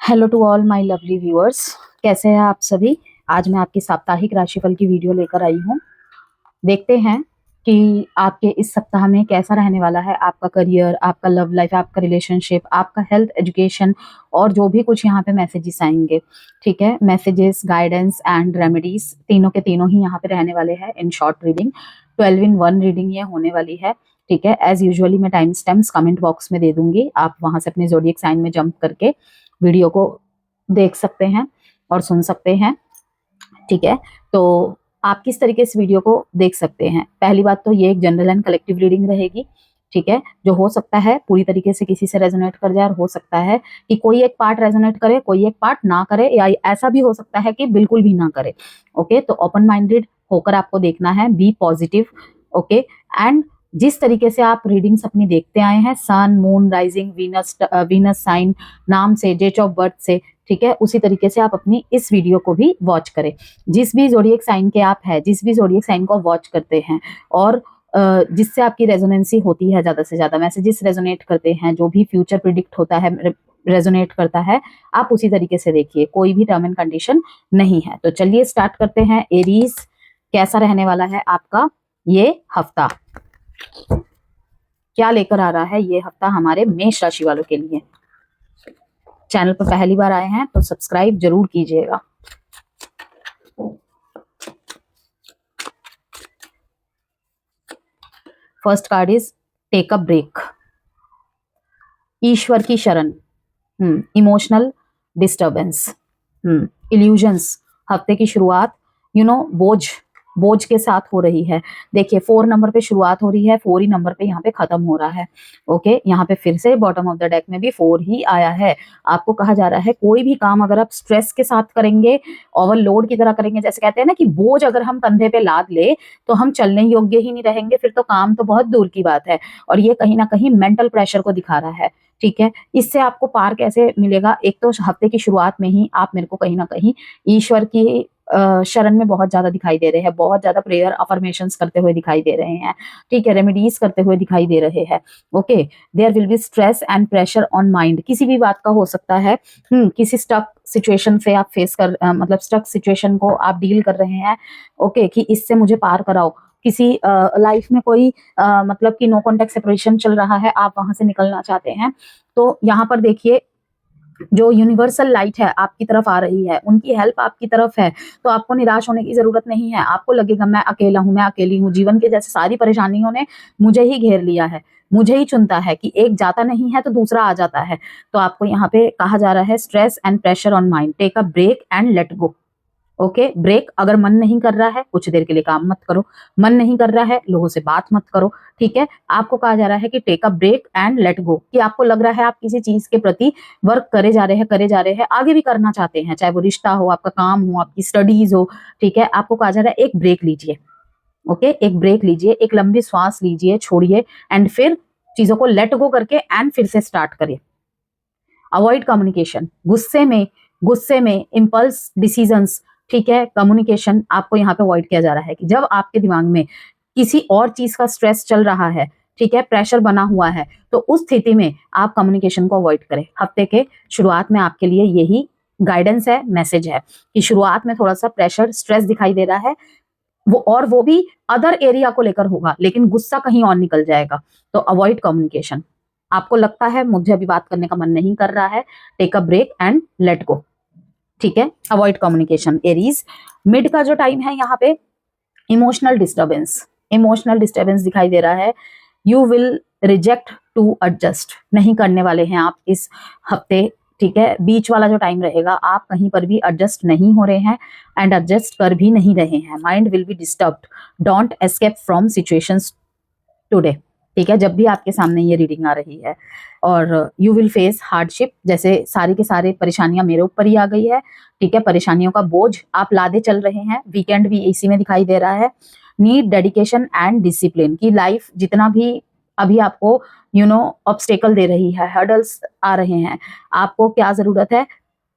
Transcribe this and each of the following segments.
Hello to all my lovely viewers. कैसे हैं आप सभी। आज मैं आपकी साप्ताहिक राशिफल की वीडियो लेकर आई हूँ। देखते हैं कि आपके इस सप्ताह में कैसा रहने वाला है आपका करियर, आपका लव लाइफ, आपका रिलेशनशिप, आपका हेल्थ, एजुकेशन और जो भी कुछ यहाँ पे मैसेजेस आएंगे। ठीक है, मैसेजेस, गाइडेंस एंड रेमेडीज तीनों के तीनों ही यहाँ पे रहने वाले हैं in short reading. 12 in 1 reading ये होने वाली है। ठीक है, एज यूजुअली मैं टाइम स्टैम्प्स कमेंट बॉक्स में दे दूंगी, आप वहां से अपने ज़ोडिएक साइन में जंप करके वीडियो को देख सकते हैं और सुन सकते हैं। ठीक है, तो आप किस तरीके से वीडियो को देख सकते हैं। पहली बात तो ये एक जनरल एंड कलेक्टिव रीडिंग रहेगी। ठीक है, जो हो सकता है पूरी तरीके से किसी से रेजोनेट कर जाए और हो सकता है कि कोई एक पार्ट रेजोनेट करे, कोई एक पार्ट ना करे, या ऐसा भी हो सकता है कि बिल्कुल भी ना करे। ओके, तो ओपन माइंडेड होकर आपको देखना है, बी पॉजिटिव। ओके, एंड जिस तरीके से आप रीडिंग्स अपनी देखते आए हैं, सन, मून, राइजिंग, वीनस साइन नाम से, डेट ऑफ बर्थ से, ठीक है, उसी तरीके से आप अपनी इस वीडियो को भी वॉच करें। जिस भी ज़ोडिएक साइन के आप हैं, जिस भी ज़ोडिएक साइन को वॉच करते हैं और जिससे आपकी रेजोनेंसी होती है, ज्यादा से ज्यादा मैसेजेस रेजोनेट करते हैं, जो भी फ्यूचर प्रिडिक्ट होता है, रेजोनेट करता है, आप उसी तरीके से देखिए, कोई भी टर्म एंड कंडीशन नहीं है। तो चलिए स्टार्ट करते हैं। एरीज, कैसा रहने वाला है आपका ये हफ्ता, क्या लेकर आ रहा है ये हफ्ता हमारे मेष राशि वालों के लिए। चैनल पर पहली बार आए हैं तो सब्सक्राइब जरूर कीजिएगा। First card is take a break, ईश्वर की शरण, इमोशनल डिस्टर्बेंस, इल्यूजन्स। हफ्ते की शुरुआत बोझ के साथ हो रही है। देखिए 4 नंबर पे शुरुआत हो रही है, 4 ही नंबर पे यहाँ पे खत्म हो रहा है। ओके, यहाँ पे फिर से बॉटम ऑफ द डेक में भी 4 ही आया है। आपको कहा जा रहा है कोई भी काम अगर आप स्ट्रेस के साथ करेंगे, ओवरलोड की तरह करेंगे, जैसे कहते हैं ना कि बोझ अगर हम कंधे पे लाद ले तो हम चलने योग्य ही नहीं रहेंगे, फिर तो काम तो बहुत दूर की बात है। और ये कहीं ना कहीं मेंटल प्रेशर को दिखा रहा है। ठीक है, इससे आपको पार कैसे मिलेगा। एक तो हफ्ते की शुरुआत में ही आप मेरे को कहीं ना कहीं ईश्वर की शरण में बहुत ज्यादा दिखाई दे रहे हैं, बहुत ज्यादा प्रेयर अफर्मेशंस करते हुए दिखाई दे रहे हैं। ठीक है, रेमेडीज करते हुए दिखाई दे रहे हैं। Okay, there will be stress and pressure on mind, किसी भी बात का हो सकता है। किसी स्टक सिचुएशन से आप फेस कर मतलब स्टक सिचुएशन को आप डील कर रहे हैं। ओके, कि इससे मुझे पार कराओ। किसी लाइफ में कोई मतलब कि नो कॉन्टेक्ट सेपरेशन चल रहा है, आप वहां से निकलना चाहते हैं। तो यहाँ पर देखिए जो यूनिवर्सल लाइट है आपकी तरफ आ रही है, उनकी हेल्प आपकी तरफ है, तो आपको निराश होने की जरूरत नहीं है। आपको लगेगा मैं अकेला हूं, मैं अकेली हूं, जीवन के जैसे सारी परेशानियों ने मुझे ही घेर लिया है, मुझे ही चुनता है, कि एक जाता नहीं है तो दूसरा आ जाता है। तो आपको यहाँ पे कहा जा रहा है stress and pressure on mind, take a break and let go. Okay, break, अगर मन नहीं कर रहा है कुछ देर के लिए काम मत करो, मन नहीं कर रहा है लोगों से बात मत करो। ठीक है, आपको कहा जा रहा है कि take a break and let go, कि आपको लग रहा है आप किसी चीज के प्रति वर्क करे जा रहे हैं, आगे भी करना चाहते हैं, चाहे वो रिश्ता हो, आपका काम हो, आपकी स्टडीज हो। ठीक है, आपको कहा जा रहा है एक ब्रेक लीजिए। ओके, एक ब्रेक लीजिए, एक लंबी श्वास लीजिए, छोड़िए एंड फिर चीजों को लेट गो करके एंड फिर से स्टार्ट करिए। अवॉइड कम्युनिकेशन, गुस्से में इम्पल्स डिसीजंस। ठीक है, कम्युनिकेशन आपको यहाँ पे अवॉइड किया जा रहा है, कि जब आपके दिमाग में किसी और चीज का स्ट्रेस चल रहा है, ठीक है, प्रेशर बना हुआ है, तो उस स्थिति में आप कम्युनिकेशन को अवॉइड करें। हफ्ते के शुरुआत में आपके लिए यही गाइडेंस है, मैसेज है, कि शुरुआत में थोड़ा सा प्रेशर, स्ट्रेस दिखाई दे रहा है, वो भी अदर एरिया को लेकर होगा, लेकिन गुस्सा कहीं और निकल जाएगा। तो अवॉइड कम्युनिकेशन। आपको लगता है मुझे अभी बात करने का मन नहीं कर रहा है, take a break and let go. ठीक है, अवॉइड कम्युनिकेशन। एरीज, मिड का जो टाइम है यहाँ पे इमोशनल डिस्टर्बेंस दिखाई दे रहा है। You will reject to adjust, नहीं करने वाले हैं आप इस हफ्ते। ठीक है, बीच वाला जो टाइम रहेगा आप कहीं पर भी एडजस्ट नहीं हो रहे हैं एंड एडजस्ट कर भी नहीं रहे हैं। Mind will be disturbed, don't escape from situations today. ठीक है, जब भी आपके सामने ये रीडिंग आ रही है, और यू विल फेस हार्डशिप, जैसे सारी के सारे परेशानियां मेरे ऊपर ही आ गई है। ठीक है, परेशानियों का बोझ आप लादे चल रहे हैं, वीकेंड भी इसी में दिखाई दे रहा है। नीड डेडिकेशन एंड डिसिप्लिन, की लाइफ जितना भी अभी आपको ऑब्स्टेकल दे रही है, हर्डल्स आ रहे हैं, आपको क्या जरूरत है,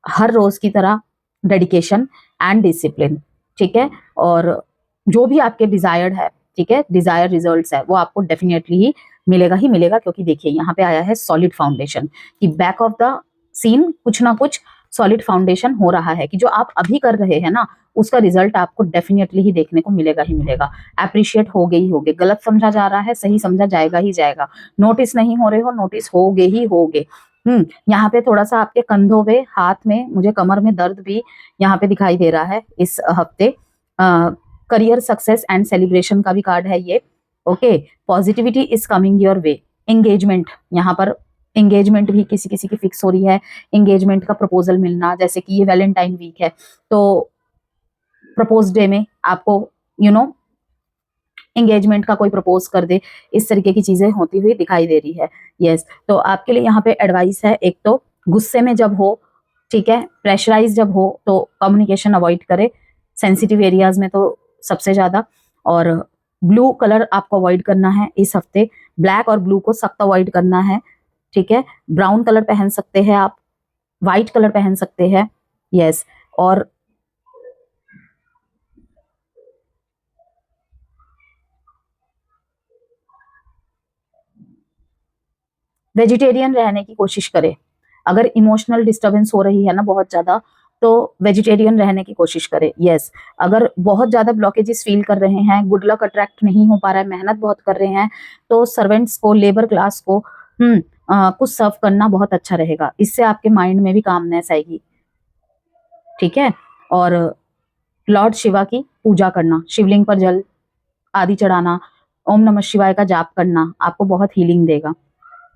हर रोज की तरह डेडिकेशन एंड डिसिप्लिन। ठीक है, और जो भी आपके डिजायर्ड है, ठीक है, डिजायर रिजल्ट्स है, वो आपको डेफिनेटली ही मिलेगा, क्योंकि देखिए यहाँ पे आया है सॉलिड फाउंडेशन, कि बैक ऑफ द सीन कुछ ना कुछ सॉलिड फाउंडेशन हो रहा है कि जो आप अभी कर रहे हैं ना उसका रिजल्ट आपको डेफिनेटली ही देखने को मिलेगा ही मिलेगा। अप्रिशिएट हो गए ही होगे, गलत समझा जा रहा है सही समझा जाएगा ही जाएगा, नोटिस नहीं हो रहे हो नोटिस होगे ही होगे। यहाँ पे थोड़ा सा आपके कंधों पे, हाथ में, मुझे कमर में दर्द भी यहाँ पे दिखाई दे रहा है इस हफ्ते। करियर सक्सेस एंड सेलिब्रेशन का भी कार्ड है ये। Okay, positivity is coming your way. Engagement, यहाँ पर एंगेजमेंट भी किसी किसी की फिक्स हो रही है, एंगेजमेंट का प्रपोजल मिलना, जैसे कि ये वैलेंटाइन वीक है तो प्रपोज डे में आपको एंगेजमेंट का कोई प्रपोज कर दे, इस तरीके की चीजें होती हुई दिखाई दे रही है। यस, तो आपके लिए यहाँ पे एडवाइस है, एक तो गुस्से में जब हो, ठीक है, प्रेशराइज जब हो तो कम्युनिकेशन अवॉइड करे, सेंसिटिव एरियाज में तो सबसे ज्यादा। और ब्लू कलर आपको अवॉइड करना है इस हफ्ते, ब्लैक और ब्लू को सख्त अवॉइड करना है, ठीक है। ब्राउन कलर पहन सकते हैं आप, व्हाइट कलर पहन सकते हैं, यस। और वेजिटेरियन रहने की कोशिश करें। अगर इमोशनल डिस्टरबेंस हो रही है ना बहुत ज्यादा तो वेजिटेरियन रहने की कोशिश करें। यस, अगर बहुत ज्यादा ब्लॉकेजेस फील कर रहे हैं, गुड लक अट्रैक्ट नहीं हो पा रहा है, मेहनत बहुत कर रहे हैं, तो सर्वेंट्स को, लेबर क्लास को कुछ सर्व करना बहुत अच्छा रहेगा। इससे आपके माइंड में भी कामनेस आएगी, ठीक है। और लॉर्ड शिवा की पूजा करना, शिवलिंग पर जल आदि चढ़ाना, ओम नमः शिवाय का जाप करना आपको बहुत हीलिंग देगा।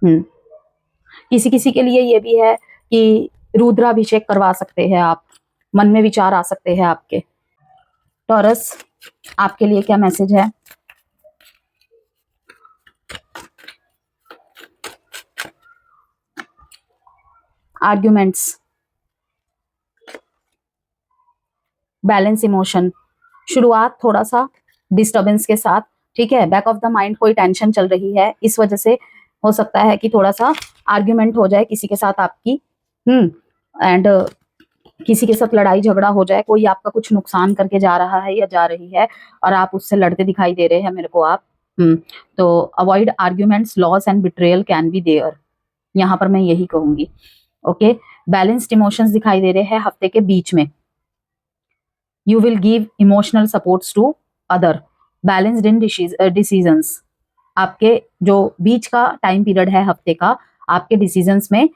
किसी किसी के लिए ये भी है कि रुद्राभिषेक करवा सकते हैं आप, मन में विचार आ सकते हैं आपके। टॉरस, आपके लिए क्या मैसेज है? आर्ग्यूमेंट्स, बैलेंस इमोशन, शुरुआत थोड़ा सा डिस्टर्बेंस के साथ, ठीक है। बैक ऑफ द माइंड कोई टेंशन चल रही है, इस वजह से हो सकता है कि थोड़ा सा आर्ग्यूमेंट हो जाए किसी के साथ आपकी, एंड किसी के साथ लड़ाई झगड़ा हो जाए, कोई आपका कुछ नुकसान करके जा रहा है या जा रही है और आप उससे लड़ते दिखाई दे रहे हैं मेरे को आप। तो avoid arguments, loss and betrayal can be there, यहाँ पर मैं यही कहूंगी। ओके, बैलेंस्ड इमोशंस दिखाई दे रहे हैं हफ्ते के बीच में। You will give emotional supports to other, balanced in decisions. आपके जो बीच का टाइम पीरियड है हफ्ते का, आपके डिसीजंस में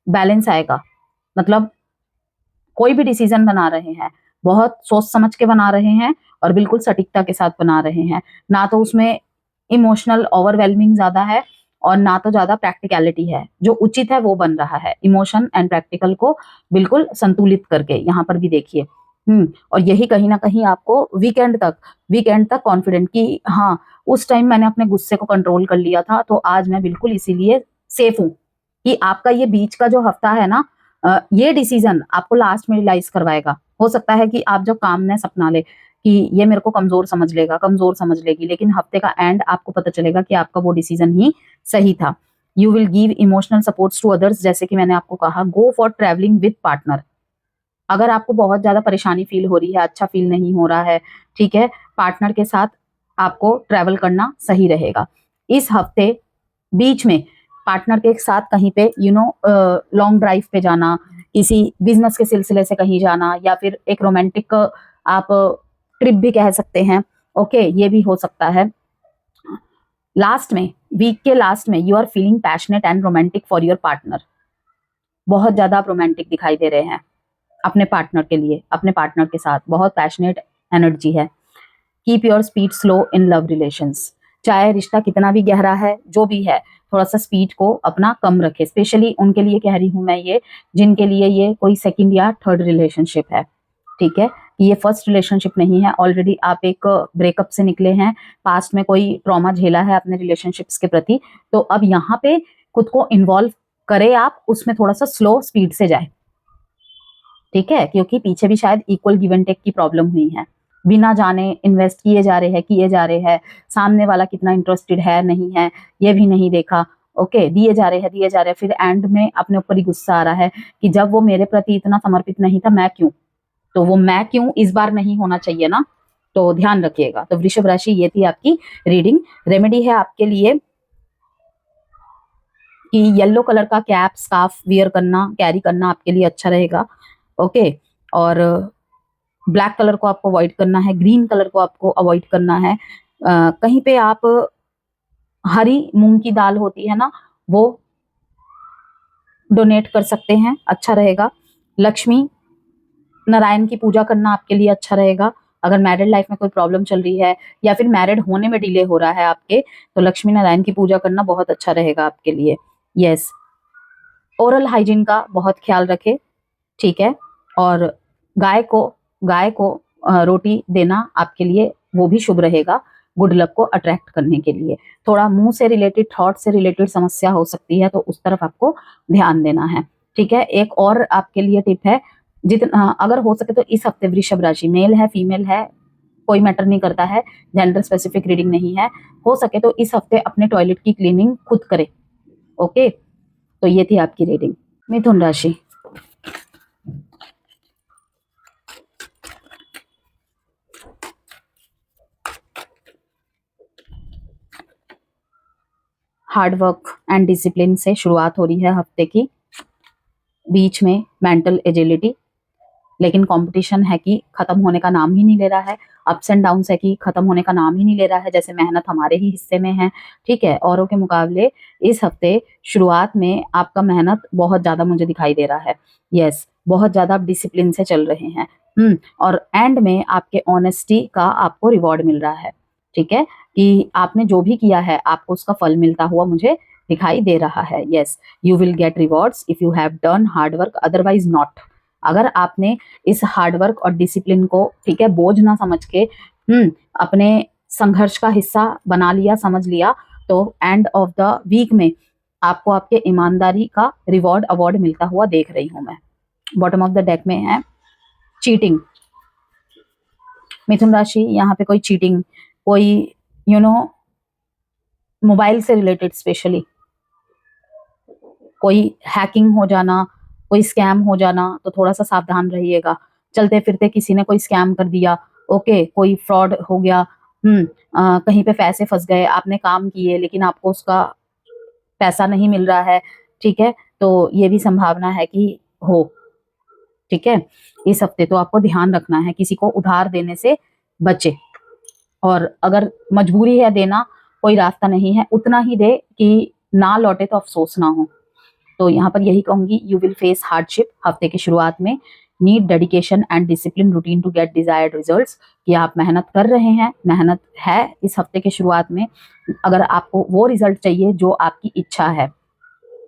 बैलेंस आएगा। मतलब कोई भी डिसीजन बना रहे हैं बहुत सोच समझ के बना रहे हैं और बिल्कुल सटीकता के साथ बना रहे हैं, ना तो उसमें इमोशनल ओवरवेलमिंग ज्यादा है और ना तो ज्यादा प्रैक्टिकलिटी है। जो उचित है वो बन रहा है, इमोशन एंड प्रैक्टिकल को बिल्कुल संतुलित करके। यहाँ पर भी देखिए और यही कहीं ना कहीं आपको वीकेंड तक कॉन्फिडेंट कि हाँ उस टाइम मैंने अपने गुस्से को कंट्रोल कर लिया था तो आज मैं बिल्कुल इसीलिए सेफ हूं। कि आपका ये बीच का जो हफ्ता है ना, ये डिसीजन आपको लास्ट में रियलाइज करवाएगा। हो सकता है कि आप जब कामनेस अपना ले कि ये मेरे को कमजोर समझ लेगा, कमजोर समझ लेगी, लेकिन हफ्ते का एंड आपको पता चलेगा कि आपका वो डिसीजन ही सही था। You will give emotional supports to others, जैसे कि मैंने आपको कहा, go for travelling with partner. अगर आपको बहुत ज्यादा परेशानी फील हो रही है, अच्छा फील नहीं हो रहा है, ठीक है, पार्टनर के साथ आपको ट्रेवल करना सही रहेगा। इस हफ्ते बीच में पार्टनर के साथ कहीं पे लॉन्ग ड्राइव पे जाना, किसी बिजनेस के सिलसिले से कहीं जाना, या फिर एक रोमांटिक आप ट्रिप भी कह सकते हैं। ओके, ये भी हो सकता है। लास्ट में, वीक के लास्ट में, you are feeling passionate and romantic for your partner. बहुत ज्यादा आप रोमांटिक दिखाई दे रहे हैं अपने पार्टनर के लिए, अपने पार्टनर के साथ बहुत पैशनेट एनर्जी है। Keep your speed slow in love relations. चाहे रिश्ता कितना भी गहरा है, जो भी है, थोड़ा सा स्पीड को अपना कम रखे। स्पेशली उनके लिए कह रही हूं मैं ये, जिनके लिए ये कोई सेकंड या थर्ड रिलेशनशिप है, ठीक है। ये फर्स्ट रिलेशनशिप नहीं है, ऑलरेडी आप एक ब्रेकअप से निकले हैं, पास्ट में कोई ट्रॉमा झेला है अपने रिलेशनशिप्स के प्रति, तो अब यहाँ पे खुद को इन्वॉल्व करे आप, उसमें थोड़ा सा स्लो स्पीड से जाए, ठीक है। क्योंकि पीछे भी शायद इक्वल गिव एंड टेक की प्रॉब्लम हुई है, बिना जाने इन्वेस्ट किए जा रहे हैं, सामने वाला कितना इंटरेस्टेड है नहीं है ये भी नहीं देखा। ओके, दिए जा रहे हैं, फिर एंड में अपने ऊपर ही गुस्सा आ रहा है कि जब वो मेरे प्रति इतना समर्पित नहीं था, मैं क्यों। तो वो मैं क्यों इस बार नहीं होना चाहिए ना, तो ध्यान रखिएगा। तो वृषभ राशि, ये थी आपकी रीडिंग। रेमेडी है आपके लिए कि येलो कलर का कैप स्कार्फ वियर करना, कैरी करना आपके लिए अच्छा रहेगा। ओके, और ब्लैक कलर को आपको अवॉइड करना है, ग्रीन कलर को आपको अवॉइड करना है। कहीं पे आप हरी मूंग की दाल होती है ना, वो डोनेट कर सकते हैं, अच्छा रहेगा। लक्ष्मी नारायण की पूजा करना आपके लिए अच्छा रहेगा। अगर मैरिड लाइफ में कोई प्रॉब्लम चल रही है या फिर मैरिड होने में डिले हो रहा है आपके, तो लक्ष्मी नारायण की पूजा करना बहुत अच्छा रहेगा आपके लिए। यस, ओरल हाइजीन का बहुत ख्याल रखें, ठीक है। और गाय को रोटी देना आपके लिए वो भी शुभ रहेगा, गुड लक को अट्रैक्ट करने के लिए। थोड़ा मुंह से रिलेटेड, थॉट से रिलेटेड समस्या हो सकती है, तो उस तरफ आपको ध्यान देना है, ठीक है। एक और आपके लिए टिप है, जितना अगर हो सके तो इस हफ्ते वृषभ राशि, मेल है फीमेल है कोई मैटर नहीं करता है, जेंडर स्पेसिफिक रीडिंग नहीं है, हो सके तो इस हफ्ते अपने टॉयलेट की क्लीनिंग खुद करें। ओके, तो ये थी आपकी रीडिंग। मिथुन राशि, हार्ड वर्क एंड डिसिप्लिन से शुरुआत हो रही है हफ्ते की, बीच में मेंटल एजिलिटी, लेकिन कंपटीशन है कि खत्म होने का नाम ही नहीं ले रहा है, अप्स एंड डाउन्स है कि खत्म होने का नाम ही नहीं ले रहा है, जैसे मेहनत हमारे ही हिस्से में है, ठीक है। औरों के मुकाबले इस हफ्ते शुरुआत में आपका मेहनत बहुत ज्यादा मुझे दिखाई दे रहा है। यस, बहुत ज्यादा आप डिसिप्लिन से चल रहे हैं। और एंड में आपके ऑनेस्टी का आपको रिवॉर्ड मिल रहा है, ठीक है, कि आपने जो भी किया है आपको उसका फल मिलता हुआ मुझे दिखाई दे रहा है। Yes, you will get rewards if you have done hard work, otherwise not. अगर आपने इस हार्डवर्क और डिसिप्लिन को, ठीक है, बोझ ना समझ के अपने संघर्ष का हिस्सा बना लिया, समझ लिया, तो एंड ऑफ द वीक में आपको आपके ईमानदारी का रिवॉर्ड अवार्ड मिलता हुआ देख रही हूं मैं। बॉटम ऑफ द डेक में है चीटिंग। मिथुन राशि, यहाँ पे कोई चीटिंग, कोई मोबाइल से रिलेटेड स्पेशली कोई हैकिंग हो जाना, कोई स्कैम हो जाना, तो थोड़ा सा सावधान रहिएगा। चलते फिरते किसी ने कोई स्कैम कर दिया, ओके, कोई फ्रॉड हो गया, कहीं पे पैसे फंस गए, आपने काम किए लेकिन आपको उसका पैसा नहीं मिल रहा है, ठीक है, तो ये भी संभावना है कि हो, ठीक है। इस हफ्ते तो आपको ध्यान रखना है, किसी को उधार देने से बचे, और अगर मजबूरी है देना, कोई रास्ता नहीं है, उतना ही दे कि ना लौटे तो अफसोस ना हो। तो यहाँ पर यही कहूंगी, यू विल फेस हार्डशिप हफ्ते की शुरुआत में, need dedication and discipline routine to get desired results, कि आप मेहनत कर रहे हैं, मेहनत है इस हफ्ते के शुरुआत में, अगर आपको वो रिजल्ट चाहिए जो आपकी इच्छा है,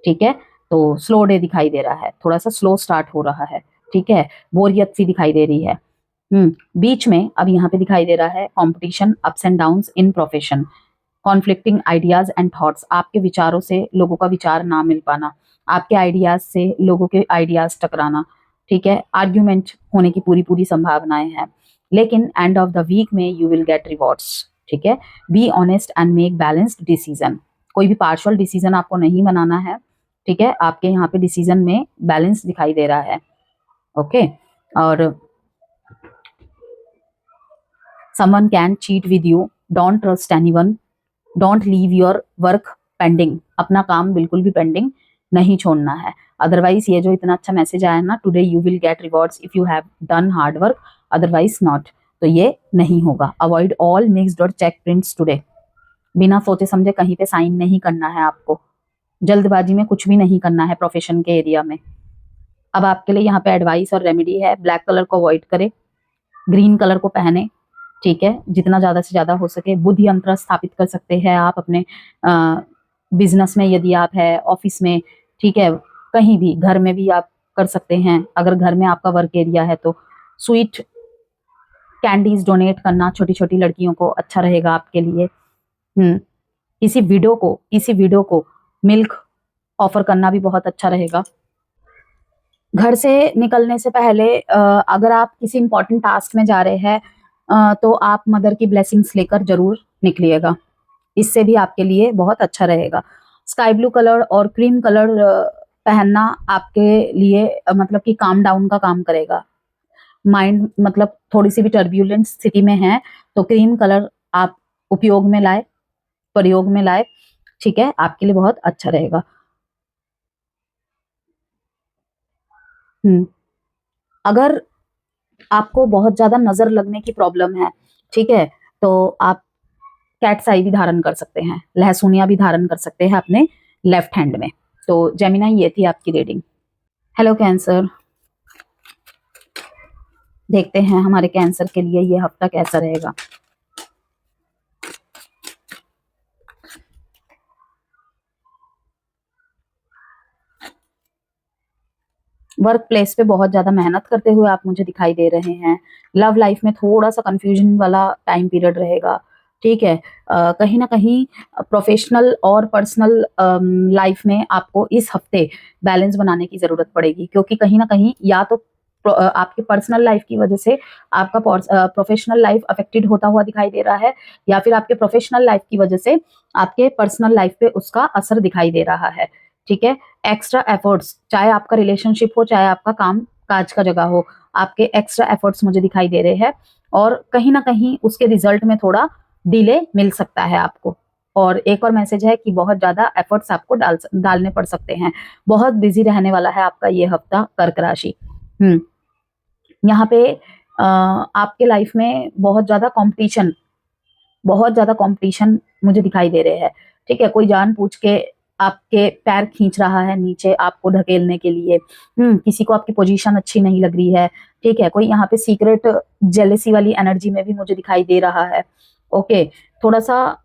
ठीक है, तो स्लो डे दिखाई दे रहा है, थोड़ा सा स्लो स्टार्ट हो रहा है, ठीक है, बोरियत सी दिखाई दे रही है। बीच में अब यहाँ पे दिखाई दे रहा है competition, ups and downs in profession, conflicting ideas and thoughts, आपके विचारों से लोगों का विचार ना मिल पाना, आपके आइडियाज से लोगों के आइडियाज टकराना, ठीक है, आर्ग्यूमेंट होने की पूरी पूरी संभावनाएं हैं, लेकिन एंड ऑफ द वीक में यू विल गेट रिवॉर्ड्स, ठीक है। Be honest and make balanced decision, कोई भी पार्शियल डिसीजन आपको नहीं बनाना है, ठीक है, आपके यहाँ पे डिसीजन में बैलेंस दिखाई दे रहा है। ओके, और someone can cheat with you, don't trust anyone, don't leave your work pending, अपना काम बिल्कुल भी पेंडिंग नहीं छोड़ना है। अदरवाइज ये जो इतना अच्छा मैसेज आया ना, today you will get rewards if you have done hard work, otherwise not, तो ये नहीं होगा। अवॉइड ऑल मिक्स्ड और चेक प्रिंट्स टुडे, बिना सोचे समझे कहीं पे साइन नहीं करना है आपको, जल्दबाजी में कुछ भी नहीं करना है प्रोफेशन के एरिया में। अब आपके लिए यहाँ पे एडवाइस और रेमेडी है, ब्लैक कलर को अवॉइड करें, ग्रीन कलर को पहने, ठीक है, जितना ज्यादा से ज्यादा हो सके। बुद्धि यंत्र स्थापित कर सकते हैं आप अपने बिजनेस में, यदि आप है ऑफिस में, ठीक है, कहीं भी, घर में भी आप कर सकते हैं, अगर घर में आपका वर्क एरिया है तो। स्वीट कैंडीज डोनेट करना छोटी छोटी लड़कियों को अच्छा रहेगा आपके लिए। किसी विडो को मिल्क ऑफर करना भी बहुत अच्छा रहेगा। घर से निकलने से पहले अगर आप किसी इंपॉर्टेंट टास्क में जा रहे हैं, तो आप मदर की ब्लेसिंग्स लेकर जरूर निकलिएगा, इससे भी आपके लिए बहुत अच्छा रहेगा। स्काई ब्लू कलर और क्रीम कलर पहनना आपके लिए मतलब कि काम डाउन का काम करेगा। माइंड मतलब थोड़ी सी भी टर्ब्यूलेंट स्थिति में है तो क्रीम कलर आप प्रयोग में लाए, ठीक है, आपके लिए बहुत अच्छा रहेगा। हम्म अगर आपको बहुत ज्यादा नजर लगने की प्रॉब्लम है, ठीक है, तो आप कैट्स आई भी धारण कर सकते हैं, लहसुनिया भी धारण कर सकते हैं अपने लेफ्ट हैंड में। तो जेमिनाई, ये थी आपकी रीडिंग। हेलो कैंसर, देखते हैं हमारे कैंसर के लिए ये हफ्ता कैसा रहेगा। वर्क प्लेस पे बहुत ज्यादा मेहनत करते हुए आप मुझे दिखाई दे रहे हैं। लव लाइफ में थोड़ा सा कंफ्यूजन वाला टाइम पीरियड रहेगा, ठीक है। कहीं ना कहीं प्रोफेशनल और पर्सनल लाइफ में आपको इस हफ्ते बैलेंस बनाने की जरूरत पड़ेगी, क्योंकि कहीं ना कहीं या तो आपकी पर्सनल लाइफ की वजह से आपका प्रोफेशनल लाइफ अफेक्टेड होता हुआ दिखाई दे रहा है, या फिर आपके प्रोफेशनल लाइफ की वजह से आपके पर्सनल लाइफ पे उसका असर दिखाई दे रहा है, ठीक है। एक्स्ट्रा एफर्ट्स, चाहे आपका रिलेशनशिप हो, चाहे आपका काम काज का जगह हो, आपके एक्स्ट्रा एफर्ट्स मुझे दिखाई दे रहे हैं, और कहीं ना कहीं उसके रिजल्ट में थोड़ा डिले मिल सकता है आपको। और एक और मैसेज है कि बहुत ज्यादा एफर्ट्स आपको डालने पड़ सकते हैं। बहुत बिजी रहने वाला है आपका ये हफ्ता, कर्क राशि। यहाँ पे आपके लाइफ में बहुत ज्यादा कंपटीशन मुझे दिखाई दे रहे हैं, ठीक है। कोई जान पूछ के आपके पैर खींच रहा है नीचे आपको ढकेलने के लिए। किसी को आपकी पोजीशन अच्छी नहीं लग रही है, ठीक है। कोई यहाँ पे सीक्रेट जेलेसी वाली एनर्जी में भी मुझे दिखाई दे रहा है। ओके, थोड़ा सा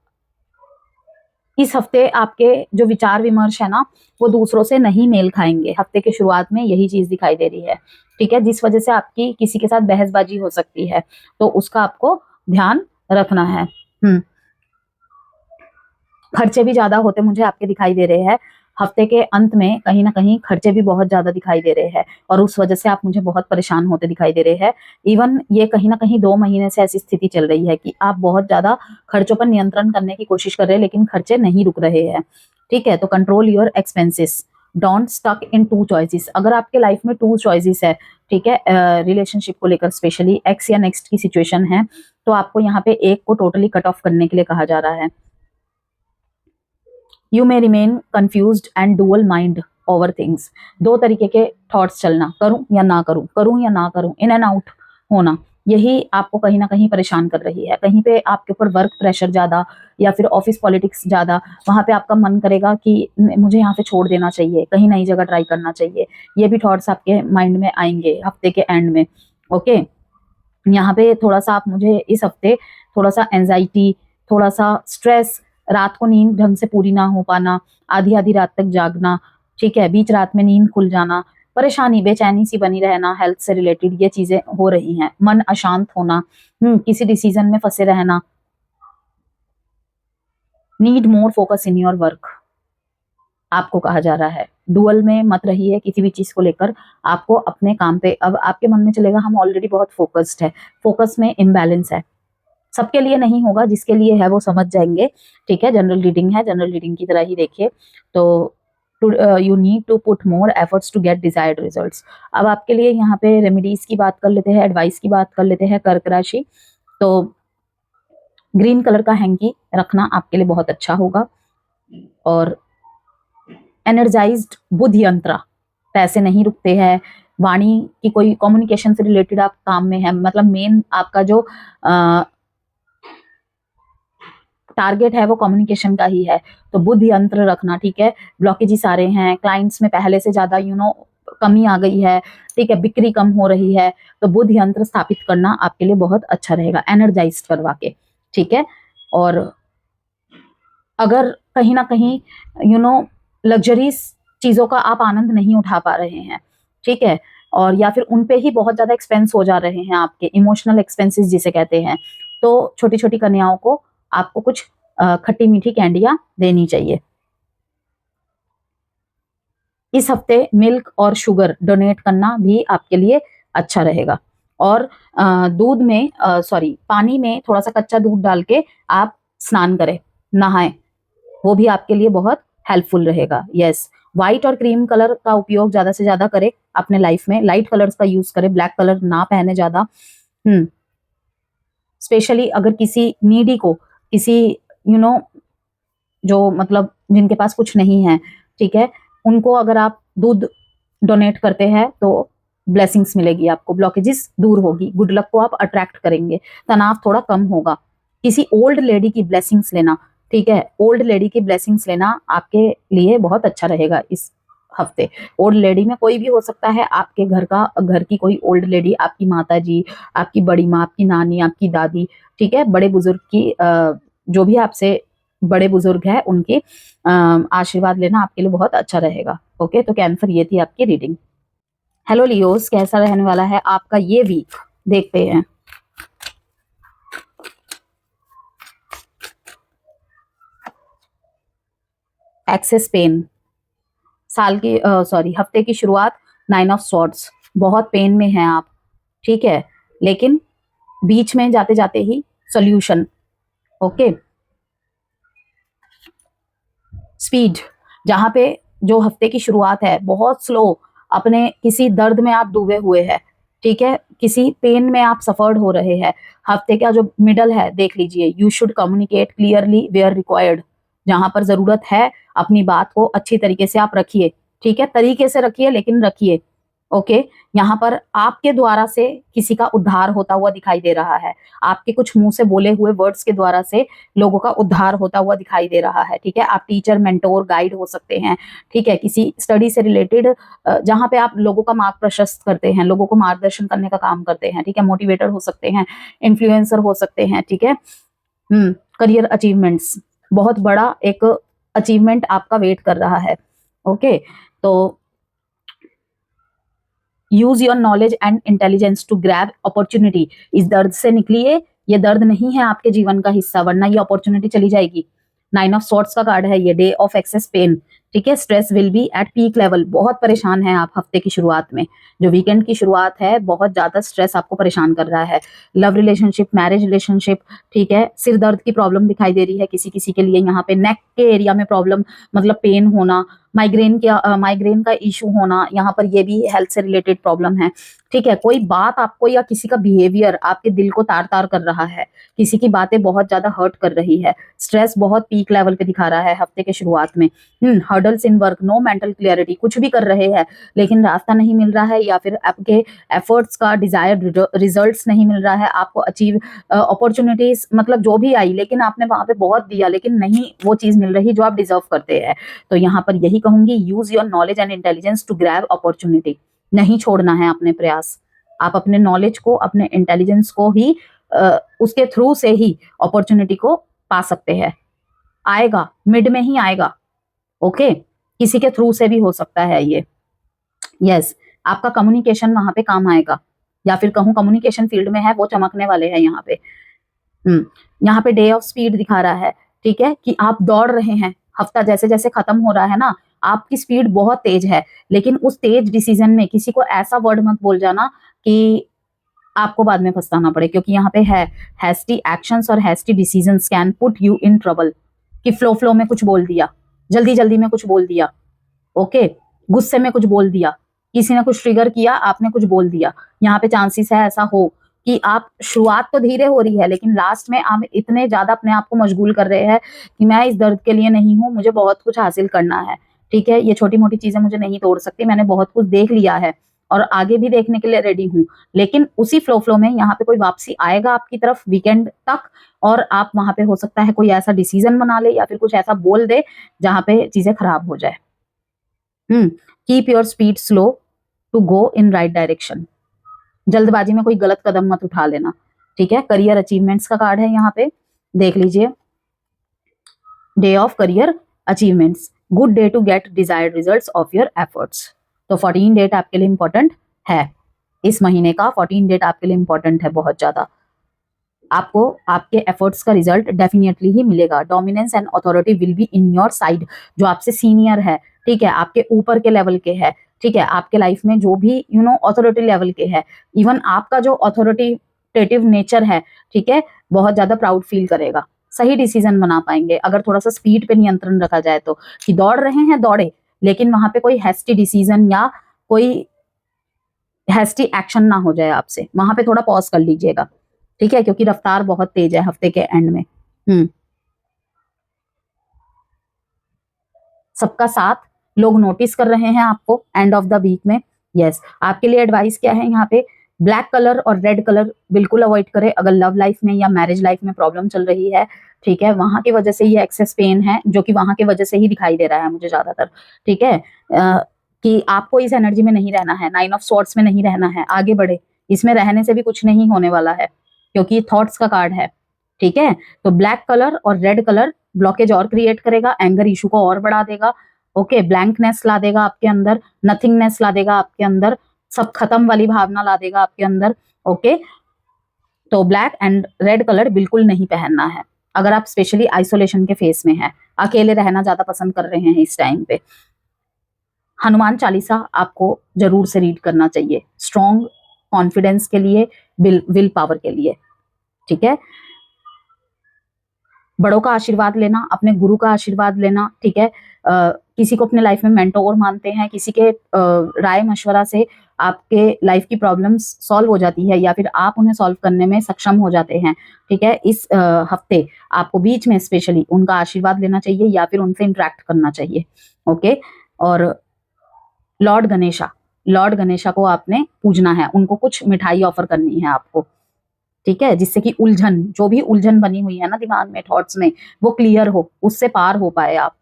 इस हफ्ते आपके जो विचार विमर्श है ना, वो दूसरों से नहीं मेल खाएंगे। हफ्ते के शुरुआत में यही चीज दिखाई दे रही है, ठीक है, जिस वजह से आपकी किसी के साथ बहसबाजी हो सकती है, तो उसका आपको ध्यान रखना है। खर्चे भी ज्यादा होते मुझे आपके दिखाई दे रहे हैं। हफ्ते के अंत में कहीं ना कहीं खर्चे भी बहुत ज्यादा दिखाई दे रहे हैं, और उस वजह से आप मुझे बहुत परेशान होते दिखाई दे रहे हैं। इवन ये कहीं ना कहीं 2 महीने से ऐसी स्थिति चल रही है कि आप बहुत ज्यादा खर्चों पर नियंत्रण करने की कोशिश कर रहे हैं, लेकिन खर्चे नहीं रुक रहे हैं, ठीक है। तो control your expenses, don't stuck in two choices. अगर आपके लाइफ में 2 चॉइसेस है, ठीक है, रिलेशनशिप को लेकर स्पेशली एक्स या नेक्स्ट की सिचुएशन है, तो आपको यहाँ पे एक को टोटली कट ऑफ करने के लिए कहा जा रहा है। You may remain confused and dual mind over things. 2 तरीके के थॉट्स चलना, करूं या ना करूं, करूं या ना करूं, इन एंड आउट होना, यही आपको कहीं ना कहीं परेशान कर रही है। कहीं पे आपके ऊपर वर्क प्रेशर ज्यादा, या फिर ऑफिस पॉलिटिक्स ज्यादा, वहां पे आपका मन करेगा कि मुझे यहाँ पे छोड़ देना चाहिए, कहीं नई जगह ट्राई करना चाहिए। ये भी थॉट्स आपके माइंड में आएंगे हफ्ते के एंड में। ओके, यहाँ पे थोड़ा सा आप मुझे इस हफ्ते थोड़ा सा एंजाइटी, थोड़ा सा स्ट्रेस, रात को नींद ढंग से पूरी ना हो पाना, आधी आधी रात तक जागना, ठीक है, बीच रात में नींद खुल जाना, परेशानी बेचैनी सी बनी रहना, हेल्थ से रिलेटेड ये चीजें हो रही हैं। मन अशांत होना, किसी डिसीजन में फंसे रहना, need more focus in your work आपको कहा जा रहा है। डुअल में मत रहिए किसी भी चीज को लेकर, आपको अपने काम पे, अब आपके मन में चलेगा हम ऑलरेडी बहुत फोकस्ड है, फोकस में इम्बैलेंस है। सबके लिए नहीं होगा, जिसके लिए है वो समझ जाएंगे, ठीक है। जनरल रीडिंग है, जनरल रीडिंग की तरह ही देखिए। तो you need to put more efforts to get desired results. अब आपके लिए यहाँ पे रेमेडीज की बात कर लेते हैं, एडवाइस की बात कर लेते हैं, कर्क राशि। तो ग्रीन कलर का हैंकी रखना आपके लिए बहुत अच्छा होगा। और एनर्जाइज्ड बुद्ध यंत्र, पैसे नहीं रुकते हैं, वाणी की कोई कम्युनिकेशन से रिलेटेड आप काम में है, मतलब मेन आपका जो टारगेट है वो कम्युनिकेशन का ही है, तो बुद्ध यंत्र रखना, ठीक है। ब्लॉकेजेस आ रहे हैं, क्लाइंट्स में पहले से ज्यादा कमी आ गई है, ठीक है, बिक्री कम हो रही है, तो बुद्ध यंत्र स्थापित करना आपके लिए बहुत अच्छा रहेगा, एनर्जाइज करवा के, ठीक है। और अगर कहीं ना कहीं लग्जरीज चीजों का आप आनंद नहीं उठा पा रहे हैं, ठीक है, और या फिर उनपे ही बहुत ज्यादा एक्सपेंस हो जा रहे हैं, आपके इमोशनल एक्सपेंसेस जिसे कहते हैं, तो छोटी छोटी कन्याओं को आपको कुछ खट्टी मीठी कैंडियां देनी चाहिए। इस हफ्ते मिल्क और शुगर डोनेट करना भी आपके लिए अच्छा रहेगा। और दूध में पानी में थोड़ा सा कच्चा दूध डाल के आप स्नान करें, नहाएं, वो भी आपके लिए बहुत हेल्पफुल रहेगा। यस, व्हाइट और क्रीम कलर का उपयोग ज्यादा से ज्यादा करें अपने लाइफ में, लाइट कलर्स का यूज करें, ब्लैक कलर ना पहने ज्यादा। स्पेशली अगर किसी नीडी को, किसी जो मतलब जिनके पास कुछ नहीं है, ठीक है, उनको अगर आप दूध डोनेट करते हैं तो ब्लेसिंग्स मिलेगी आपको, ब्लॉकेजेस दूर होगी, गुड लक को आप अट्रैक्ट करेंगे, तनाव थोड़ा कम होगा। किसी ओल्ड लेडी की ब्लेसिंग्स लेना, ठीक है, ओल्ड लेडी की ब्लेसिंग्स लेना आपके लिए बहुत अच्छा रहेगा इस हफ्ते। ओल्ड लेडी में कोई भी हो सकता है, आपके घर की कोई ओल्ड लेडी, आपकी माता जी, आपकी बड़ी माँ, आपकी नानी, आपकी दादी, ठीक है, बड़े बुजुर्ग की जो भी आपसे बड़े बुजुर्ग है उनके आशीर्वाद लेना आपके लिए बहुत अच्छा रहेगा। ओके, तो कैंसर ये थी आपकी रीडिंग। हेलो लियोस, कैसा रहने वाला है आपका ये वीक, देखते हैं। एक्सेस पेन, साल की सॉरी हफ्ते की शुरुआत, 9 ऑफ स्वॉर्ड्स, बहुत पेन में हैं आप, ठीक है, लेकिन बीच में जाते जाते ही सॉल्यूशन। ओके, स्पीड, जहां पे जो हफ्ते की शुरुआत है बहुत स्लो, अपने किसी दर्द में आप डूबे हुए हैं, ठीक है, किसी पेन में आप सफर्ड हो रहे हैं। हफ्ते का जो मिडल है देख लीजिए, you should communicate clearly where required, जहां पर जरूरत है अपनी बात को अच्छी तरीके से आप रखिए, ठीक है, तरीके से रखिए लेकिन रखिए। ओके, यहाँ पर आपके द्वारा से किसी का उद्धार होता हुआ दिखाई दे रहा है, आपके कुछ मुंह से बोले हुए वर्ड्स के द्वारा से लोगों का उद्धार होता हुआ दिखाई दे रहा है, ठीक है। आप टीचर, मेंटोर, गाइड हो सकते हैं, ठीक है, किसी स्टडी से रिलेटेड जहाँ पे आप लोगों का मार्ग प्रशस्त करते हैं, लोगों को मार्गदर्शन करने का काम करते हैं, ठीक है, मोटिवेटर हो सकते हैं, इन्फ्लुएंसर हो सकते हैं, ठीक है। करियर अचीवमेंट्स, बहुत बड़ा एक अचीवमेंट आपका वेट कर रहा है। ओके, तो use your knowledge and intelligence to grab opportunity, इस दर्द से निकलिए, ये दर्द नहीं है आपके जीवन का हिस्सा, वरना ये अपॉर्चुनिटी चली जाएगी। 9 ऑफ स्वॉर्ड्स का कार्ड है ये, डे ऑफ एक्सेस पेन, ठीक है, stress will be at peak level, बहुत परेशान है आप हफ्ते की शुरुआत में, जो वीकेंड की शुरुआत है बहुत ज्यादा स्ट्रेस आपको परेशान कर रहा है। लव रिलेशनशिप, मैरिज रिलेशनशिप, ठीक है, सिर दर्द की प्रॉब्लम दिखाई दे रही है किसी किसी के लिए, यहाँ पे नेक के एरिया में प्रॉब्लम, मतलब पेन होना, माइग्रेन का इशू होना, यहाँ पर ये भी हेल्थ से रिलेटेड प्रॉब्लम है, ठीक है। कोई बात आपको या किसी का बिहेवियर आपके दिल को तार तार कर रहा है, किसी की बातें बहुत ज्यादा हर्ट कर रही है, स्ट्रेस बहुत पीक लेवल पे दिखा रहा है हफ्ते के शुरुआत में। Hurdles in work, no mental clarity, कुछ भी कर रहे हैं लेकिन रास्ता नहीं मिल रहा है, या फिर आपके एफर्ट्स का डिजायर्ड रिजल्ट्स नहीं मिल रहा है आपको, अचीव अपॉर्चुनिटीज मतलब जो भी आई, लेकिन आपने वहां पे बहुत दिया लेकिन नहीं वो चीज मिल रही जो आप डिजर्व करते हैं। तो यहाँ पर यही कहूंगी, use your knowledge and intelligence to grab opportunity, नहीं छोड़ना है अपने प्रयास, आप अपने नॉलेज को, अपने इंटेलिजेंस को ही उसके थ्रू से ही अपॉर्चुनिटी को पा सकते हैं। आएगा, मिड में ही आएगा, ओके, किसी के थ्रू से भी हो सकता है ये। यस, आपका कम्युनिकेशन वहां पे काम आएगा, या फिर कहूँ कम्युनिकेशन फील्ड में है वो चमकने वाले हैं यहाँ पे। यहाँ पे डे ऑफ स्पीड दिखा रहा है, ठीक है, कि आप दौड़ रहे हैं, हफ्ता जैसे जैसे खत्म हो रहा है ना, आपकी स्पीड बहुत तेज है, लेकिन उस तेज डिसीजन में किसी को ऐसा वर्ड मत बोल जाना कि आपको बाद में पछताना पड़े, क्योंकि यहाँ पे है हैस्टी एक्शंस और hasty decisions can put you in trouble, कि फ्लो में कुछ बोल दिया, जल्दी जल्दी में कुछ बोल दिया, ओके, गुस्से में कुछ बोल दिया, किसी ने कुछ ट्रिगर किया, आपने कुछ बोल दिया, यहाँ पे चांसेस है ऐसा हो कि आप, शुरुआत तो धीरे हो रही है लेकिन लास्ट में आप इतने ज्यादा अपने आप को मशगूल कर रहे हैं कि मैं इस दर्द के लिए नहीं हूं, मुझे बहुत कुछ हासिल करना है, ठीक है, ये छोटी मोटी चीजें मुझे नहीं तोड़ सकती, मैंने बहुत कुछ देख लिया है और आगे भी देखने के लिए रेडी हूँ। लेकिन उसी फ्लो में यहाँ पे कोई वापसी आएगा आपकी तरफ वीकेंड तक, और आप वहां पे हो सकता है कोई ऐसा डिसीजन बना ले या फिर कुछ ऐसा बोल दे जहां पे चीजें खराब हो जाए। Keep your speed slow to go in right direction, जल्दबाजी में कोई गलत कदम मत उठा लेना, ठीक है। करियर अचीवमेंट्स का कार्ड है यहाँ पे, देख लीजिए, day of career achievements, good day to get desired results of your efforts. तो 14 डेट आपके लिए इंपॉर्टेंट है, इस महीने का 14 डेट आपके लिए इंपॉर्टेंट है बहुत ज्यादा, आपको आपके एफर्ट्स का रिजल्ट डेफिनेटली ही मिलेगा। Dominance and authority will be in your side, जो आपसे सीनियर है, ठीक है, आपके ऊपर के लेवल के है, ठीक है, आपके लाइफ में जो भी अथॉरिटी लेवल के है, इवन आपका जो अथॉरिटेटिव नेचर है, ठीक है, बहुत ज्यादा प्राउड फील करेगा, सही डिसीजन बना पाएंगे अगर थोड़ा सा स्पीड पे नियंत्रण रखा जाए तो, कि दौड़ रहे हैं दौड़े, लेकिन वहां पे कोई हैस्टी डिसीजन या कोई हैस्टी एक्शन ना हो जाए आपसे, वहां पे थोड़ा पॉज कर लीजिएगा, ठीक है, क्योंकि रफ्तार बहुत तेज है हफ्ते के एंड में। सबका साथ, लोग नोटिस कर रहे हैं आपको एंड ऑफ द वीक में, यस, आपके लिए एडवाइस क्या है यहाँ पे, ब्लैक कलर और रेड कलर बिल्कुल अवॉइड करें अगर लव लाइफ में या मैरिज लाइफ में प्रॉब्लम चल रही है। ठीक है, वहां की वजह से ये एक्सेस पेन है जो कि वहां की वजह से ही दिखाई दे रहा है मुझे ज्यादातर। ठीक है, कि आपको इस एनर्जी में नहीं रहना है, 9 ऑफ स्वॉर्ड्स में नहीं रहना है, आगे बढ़े। इसमें रहने से भी कुछ नहीं होने वाला है क्योंकि ये थॉट्स का कार्ड है। ठीक है, तो ब्लैक कलर और रेड कलर ब्लॉकेज और क्रिएट करेगा, एंगर इशू को और बढ़ा देगा। ओके, ब्लैंकनेस ला देगा आपके अंदर, नथिंगनेस ला देगा आपके अंदर, सब खत्म वाली भावना ला देगा आपके अंदर। ओके, तो ब्लैक एंड रेड कलर बिल्कुल नहीं पहनना है अगर आप स्पेशली आइसोलेशन के फेस में हैं, अकेले रहना ज्यादा पसंद कर रहे हैं इस टाइम पे। हनुमान चालीसा आपको जरूर से रीड करना चाहिए, स्ट्रॉन्ग कॉन्फिडेंस के लिए, विल पावर के लिए। ठीक है, बड़ों का आशीर्वाद लेना, अपने गुरु का आशीर्वाद लेना। ठीक है, किसी को अपने लाइफ में मेंटोर मानते हैं, किसी के राय मशवरा से आपके लाइफ की प्रॉब्लम्स सॉल्व हो जाती है या फिर आप उन्हें सॉल्व करने में सक्षम हो जाते हैं। ठीक है, इस हफ्ते आपको बीच में स्पेशली उनका आशीर्वाद लेना चाहिए या फिर उनसे इंटरेक्ट करना चाहिए। ओके, और लॉर्ड गणेशा को आपने पूजना है, उनको कुछ मिठाई ऑफर करनी है आपको। ठीक है, जिससे कि उलझन, जो भी उलझन बनी हुई है ना दिमाग में, थॉट्स में, वो क्लियर हो, उससे पार हो पाए आप।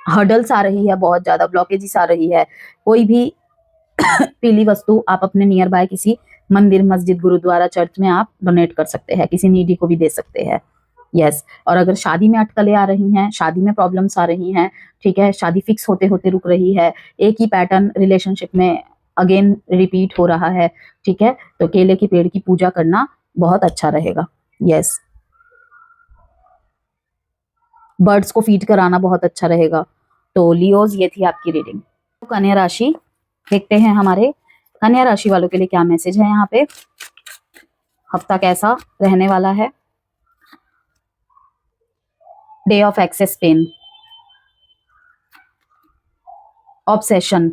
हर्डल्स आ रही है, बहुत ज्यादा ब्लॉकेजेस आ रही है, कोई भी पीली वस्तु आप अपने नियर बाय किसी मंदिर, मस्जिद, गुरुद्वारा, चर्च में आप डोनेट कर सकते हैं, किसी नीडी को भी दे सकते हैं। यस, और अगर शादी में अटकलें आ रही हैं, शादी में प्रॉब्लम्स आ रही हैं, ठीक है, शादी फिक्स होते होते रुक रही है, एक ही पैटर्न रिलेशनशिप में अगेन रिपीट हो रहा है, ठीक है, तो केले के पेड़ की पूजा करना बहुत अच्छा रहेगा। यस, बर्ड्स को फीड कराना बहुत अच्छा रहेगा। तो लियोज, ये थी आपकी रीडिंग। तो कन्या राशि देखते हैं, हमारे कन्या राशि वालों के लिए क्या मैसेज है यहाँ पे, हफ्ता कैसा रहने वाला है। Day of excess pain, obsession,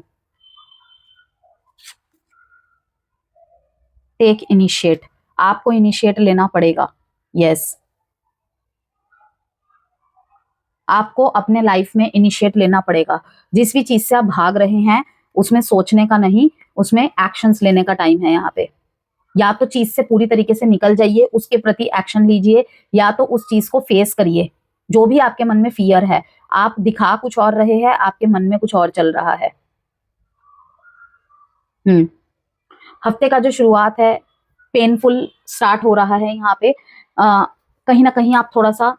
take initiate, आपको इनिशिएट लेना पड़ेगा। यस, आपको अपने लाइफ में इनिशिएट लेना पड़ेगा। जिस भी चीज से आप भाग रहे हैं उसमें सोचने का नहीं, उसमें एक्शंस लेने का टाइम है यहाँ पे। या तो चीज से पूरी तरीके से निकल जाइए, उसके प्रति एक्शन लीजिए, या तो उस चीज को फेस करिए। जो भी आपके मन में फियर है, आप दिखा कुछ और रहे हैं, आपके मन में कुछ और चल रहा है। हफ्ते का जो शुरुआत है पेनफुल स्टार्ट हो रहा है यहाँ पे। कहीं ना कहीं आप थोड़ा सा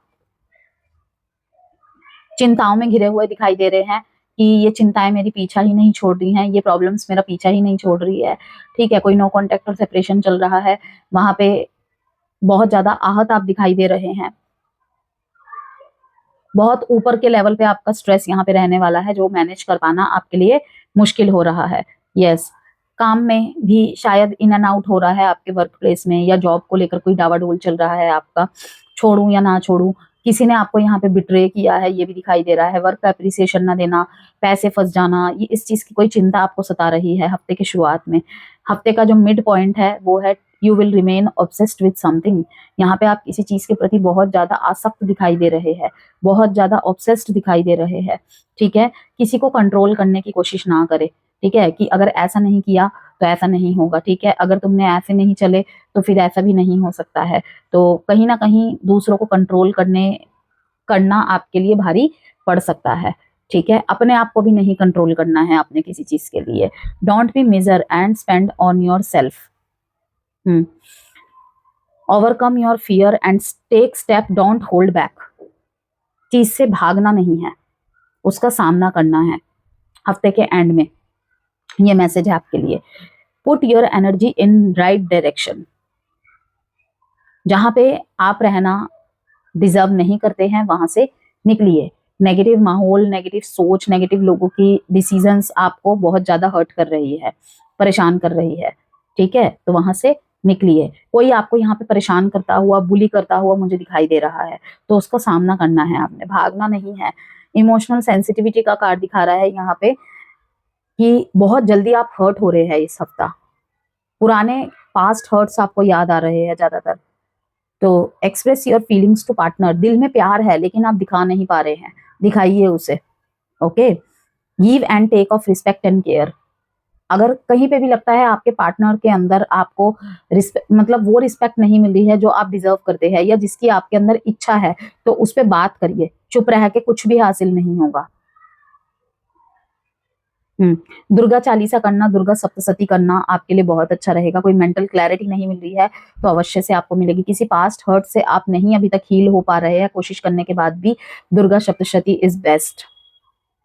चिंताओं में घिरे हुए दिखाई दे रहे हैं कि ये चिंताएं मेरी पीछा ही नहीं छोड़ रही हैं, ये प्रॉब्लम्स मेरा पीछा ही नहीं छोड़ रही है। ठीक है, कोई नो कॉन्टेक्ट और सेपरेशन चल रहा है, वहां पे बहुत ज्यादा आहत आप दिखाई दे रहे हैं। बहुत ऊपर के लेवल पे आपका स्ट्रेस यहाँ पे रहने वाला है, जो मैनेज कर पाना आपके लिए मुश्किल हो रहा है। यस, काम में भी शायद इन एंड आउट हो रहा है आपके वर्क प्लेस में, या जॉब को लेकर कोई डावाडोल चल रहा है आपका, छोड़ूं या ना छोड़ूं। किसी ने आपको यहाँ पे बिट्रे किया है, ये भी दिखाई दे रहा है। वर्क का अप्रिसिएशन ना देना, पैसे फंस जाना, ये इस चीज की कोई चिंता आपको सता रही है हफ्ते की शुरुआत में। हफ्ते का जो मिड पॉइंट है वो है you will remain obsessed with something. यहाँ पे आप किसी चीज के प्रति बहुत ज्यादा आसक्त दिखाई दे रहे हैं, बहुत ज्यादा ऑब्सेस्ड दिखाई दे रहे हैं। ठीक है, किसी को कंट्रोल करने की कोशिश ना करे। ठीक है, कि अगर ऐसा नहीं किया तो ऐसा नहीं होगा। ठीक है, अगर तुमने ऐसे नहीं चले तो फिर ऐसा भी नहीं हो सकता है। तो कहीं ना कहीं दूसरों को कंट्रोल करना आपके लिए भारी पड़ सकता है। ठीक है, अपने आप को भी नहीं कंट्रोल करना है आपने किसी चीज के लिए। Don't be major and spend on yourself. Overcome your fear and take step, don't hold back. चीज से भागना नहीं है, उसका सामना करना है। हफ्ते के एंड में ये मैसेज है आपके लिए। Put your energy in right direction. जहां पे आप रहना डिजर्व नहीं करते हैं वहां से निकलिए। नेगेटिव माहौल, नेगेटिव सोच, नेगेटिव लोगों की डिसीजंस आपको बहुत ज्यादा हर्ट कर रही है, परेशान कर रही है। ठीक है, तो वहां से निकलिए। कोई आपको यहाँ पे परेशान करता हुआ, बुली करता हुआ मुझे दिखाई दे रहा है, तो उसका सामना करना है आपने, भागना नहीं है। इमोशनल सेंसिटिविटी का कार्ड दिखा रहा है यहाँ पे कि बहुत जल्दी आप हर्ट हो रहे हैं इस हफ्ता। पुराने पास्ट हर्ट्स आपको याद आ रहे हैं ज्यादातर। तो express your feelings to partner. दिल में प्यार है लेकिन आप दिखा नहीं पा रहे हैं, दिखाइए उसे। Okay, give and take of respect and care. अगर कहीं पे भी लगता है आपके पार्टनर के अंदर आपको मतलब वो रिस्पेक्ट नहीं मिल रही है जो आप डिजर्व करते हैं या जिसकी आपके अंदर इच्छा है, तो उस पर बात करिए। चुप रह के कुछ भी हासिल नहीं होगा। दुर्गा चालीसा करना, दुर्गा सप्तशती करना आपके लिए बहुत अच्छा रहेगा। कोई मेंटल क्लैरिटी नहीं मिल रही है तो अवश्य से आपको मिलेगी। किसी पास्ट हर्ट से आप नहीं अभी तक हील हो पा रहे हैं, कोशिश करने के बाद भी Durga Saptashati is best.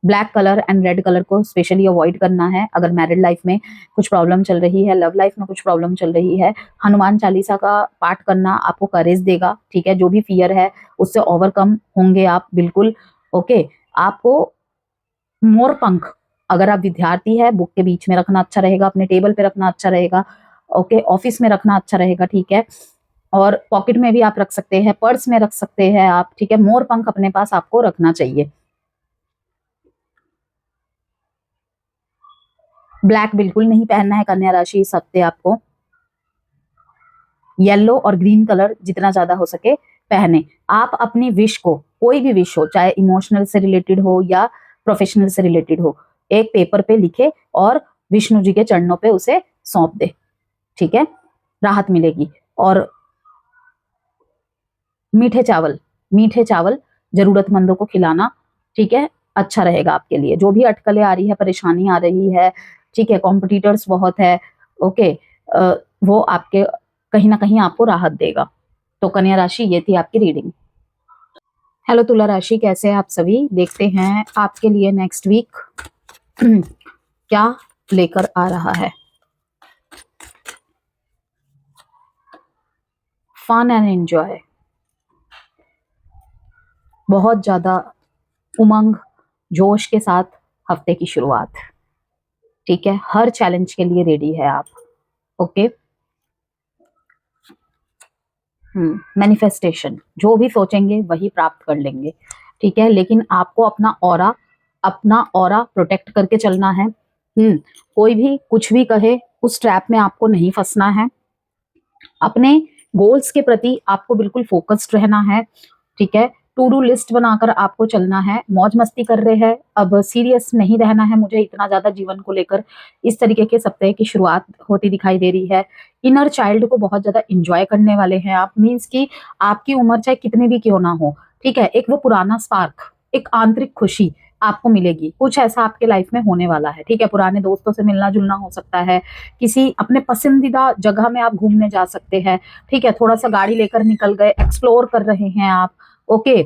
Black colour and red colour को स्पेशली अवॉइड करना है। अगर मैरिड लाइफ में कुछ प्रॉब्लम चल रही है, लव लाइफ में कुछ प्रॉब्लम चल रही है, हनुमान चालीसा का पाठ करना आपको करेज देगा। ठीक है, जो भी फियर है उससे ओवरकम होंगे आप बिल्कुल। ओके, आपको मोर पंख, अगर आप विद्यार्थी है, बुक के बीच में रखना अच्छा रहेगा, अपने टेबल पे रखना अच्छा रहेगा। ओके, ऑफिस में रखना अच्छा रहेगा। ठीक है, और पॉकेट में भी आप रख सकते हैं, पर्स में रख सकते हैं आप। ठीक है, मोर पंख अपने पास आपको रखना चाहिए। ब्लैक बिल्कुल नहीं पहनना है कन्या राशि इस हफ्ते आपको। येलो और ग्रीन कलर जितना ज्यादा हो सके पहने। आप अपनी विश को, कोई भी विश हो, चाहे इमोशनल से रिलेटेड हो या प्रोफेशनल से रिलेटेड हो, एक पेपर पे लिखे और विष्णु जी के चरणों पे उसे सौंप दे। ठीक है, राहत मिलेगी। और मीठे चावल, मीठे चावल जरूरतमंदों को खिलाना, ठीक है, अच्छा रहेगा आपके लिए। जो भी अटकलें आ रही है, परेशानी आ रही है, ठीक है, कॉम्पिटिटर्स बहुत है, ओके, वो आपके कहीं ना कहीं आपको राहत देगा। तो कन्या राशि, ये थी आपकी रीडिंग। हेलो तुला राशि, कैसे हैं आप सभी? देखते हैं आपके लिए नेक्स्ट वीक क्या लेकर आ रहा है। फन एंड एंजॉय, बहुत ज्यादा उमंग जोश के साथ हफ्ते की शुरुआत। ठीक है, हर चैलेंज के लिए रेडी है आप। ओके, मैनिफेस्टेशन, जो भी सोचेंगे वही प्राप्त कर लेंगे। ठीक है, लेकिन आपको अपना ऑरा प्रोटेक्ट करके चलना है। कोई भी कुछ भी कहे, उस ट्रैप में आपको नहीं फंसना है। अपने गोल्स के प्रति आपको बिल्कुल फोकस्ड रहना है। ठीक है, टू डू लिस्ट बनाकर आपको चलना है। मौज मस्ती कर रहे हैं, अब सीरियस नहीं रहना है मुझे इतना ज्यादा जीवन को लेकर। इस तरीके के सप्ताह की शुरुआत होती दिखाई दे रही है। इनर चाइल्ड को बहुत ज्यादा इंजॉय करने वाले हैं आप। मीन्स कि आपकी उम्र चाहे कितनी भी क्यों ना हो, ठीक है, एक वो पुराना स्पार्क, एक आंतरिक खुशी आपको मिलेगी। कुछ ऐसा आपके लाइफ में होने वाला है। ठीक है, पुराने दोस्तों से मिलना जुलना हो सकता है, किसी अपने पसंदीदा जगह में आप घूमने जा सकते हैं। ठीक है, थोड़ा सा गाड़ी लेकर निकल गए, एक्सप्लोर कर रहे हैं आप। ओके,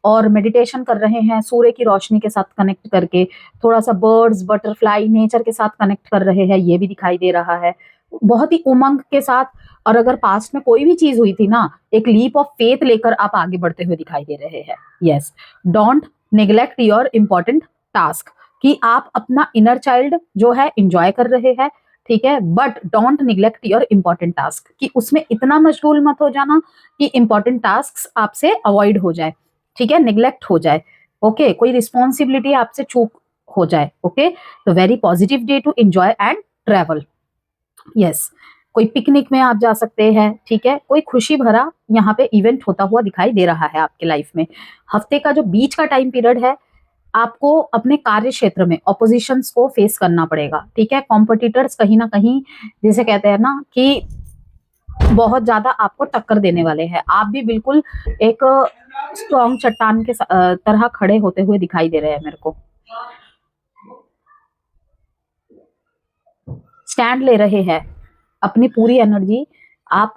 और मेडिटेशन कर रहे हैं सूर्य की रोशनी के साथ कनेक्ट करके, थोड़ा सा बर्ड्स, बटरफ्लाई, नेचर के साथ कनेक्ट कर रहे हैं, ये भी दिखाई दे रहा है बहुत ही उमंग के साथ। और अगर पास्ट में कोई भी चीज हुई थी ना, एक लीप ऑफ फेथ लेकर आप आगे बढ़ते हुए दिखाई दे रहे हैं। Yes, don't neglect your important task, कि आप अपना इनर चाइल्ड जो है इंजॉय कर रहे हैं। ठीक है, but don't neglect your important task, कि उसमें इतना मशगूल मत हो जाना कि इंपॉर्टेंट टास्क आपसे अवॉइड हो जाए। ठीक है, निग्लेक्ट हो जाए। ओके, कोई रिस्पॉन्सिबिलिटी आपसे चूक हो जाए। ओके, तो very positive day to enjoy and travel. Yes, कोई पिकनिक में आप जा सकते हैं। ठीक है, कोई खुशी भरा यहाँ पे इवेंट होता हुआ दिखाई दे रहा है आपके लाइफ में। हफ्ते का जो बीच का टाइम पीरियड है, आपको अपने कार्य क्षेत्र में ऑपोजिशंस को फेस करना पड़ेगा। ठीक है, कॉम्पिटिटर्स कहीं ना कहीं, जैसे कहते हैं ना कि बहुत ज्यादा आपको टक्कर देने वाले हैं। आप भी बिल्कुल एक स्ट्रॉन्ग चट्टान के तरह खड़े होते हुए दिखाई दे रहे हैं मेरे को। स्टैंड ले रहे हैं, अपनी पूरी एनर्जी आप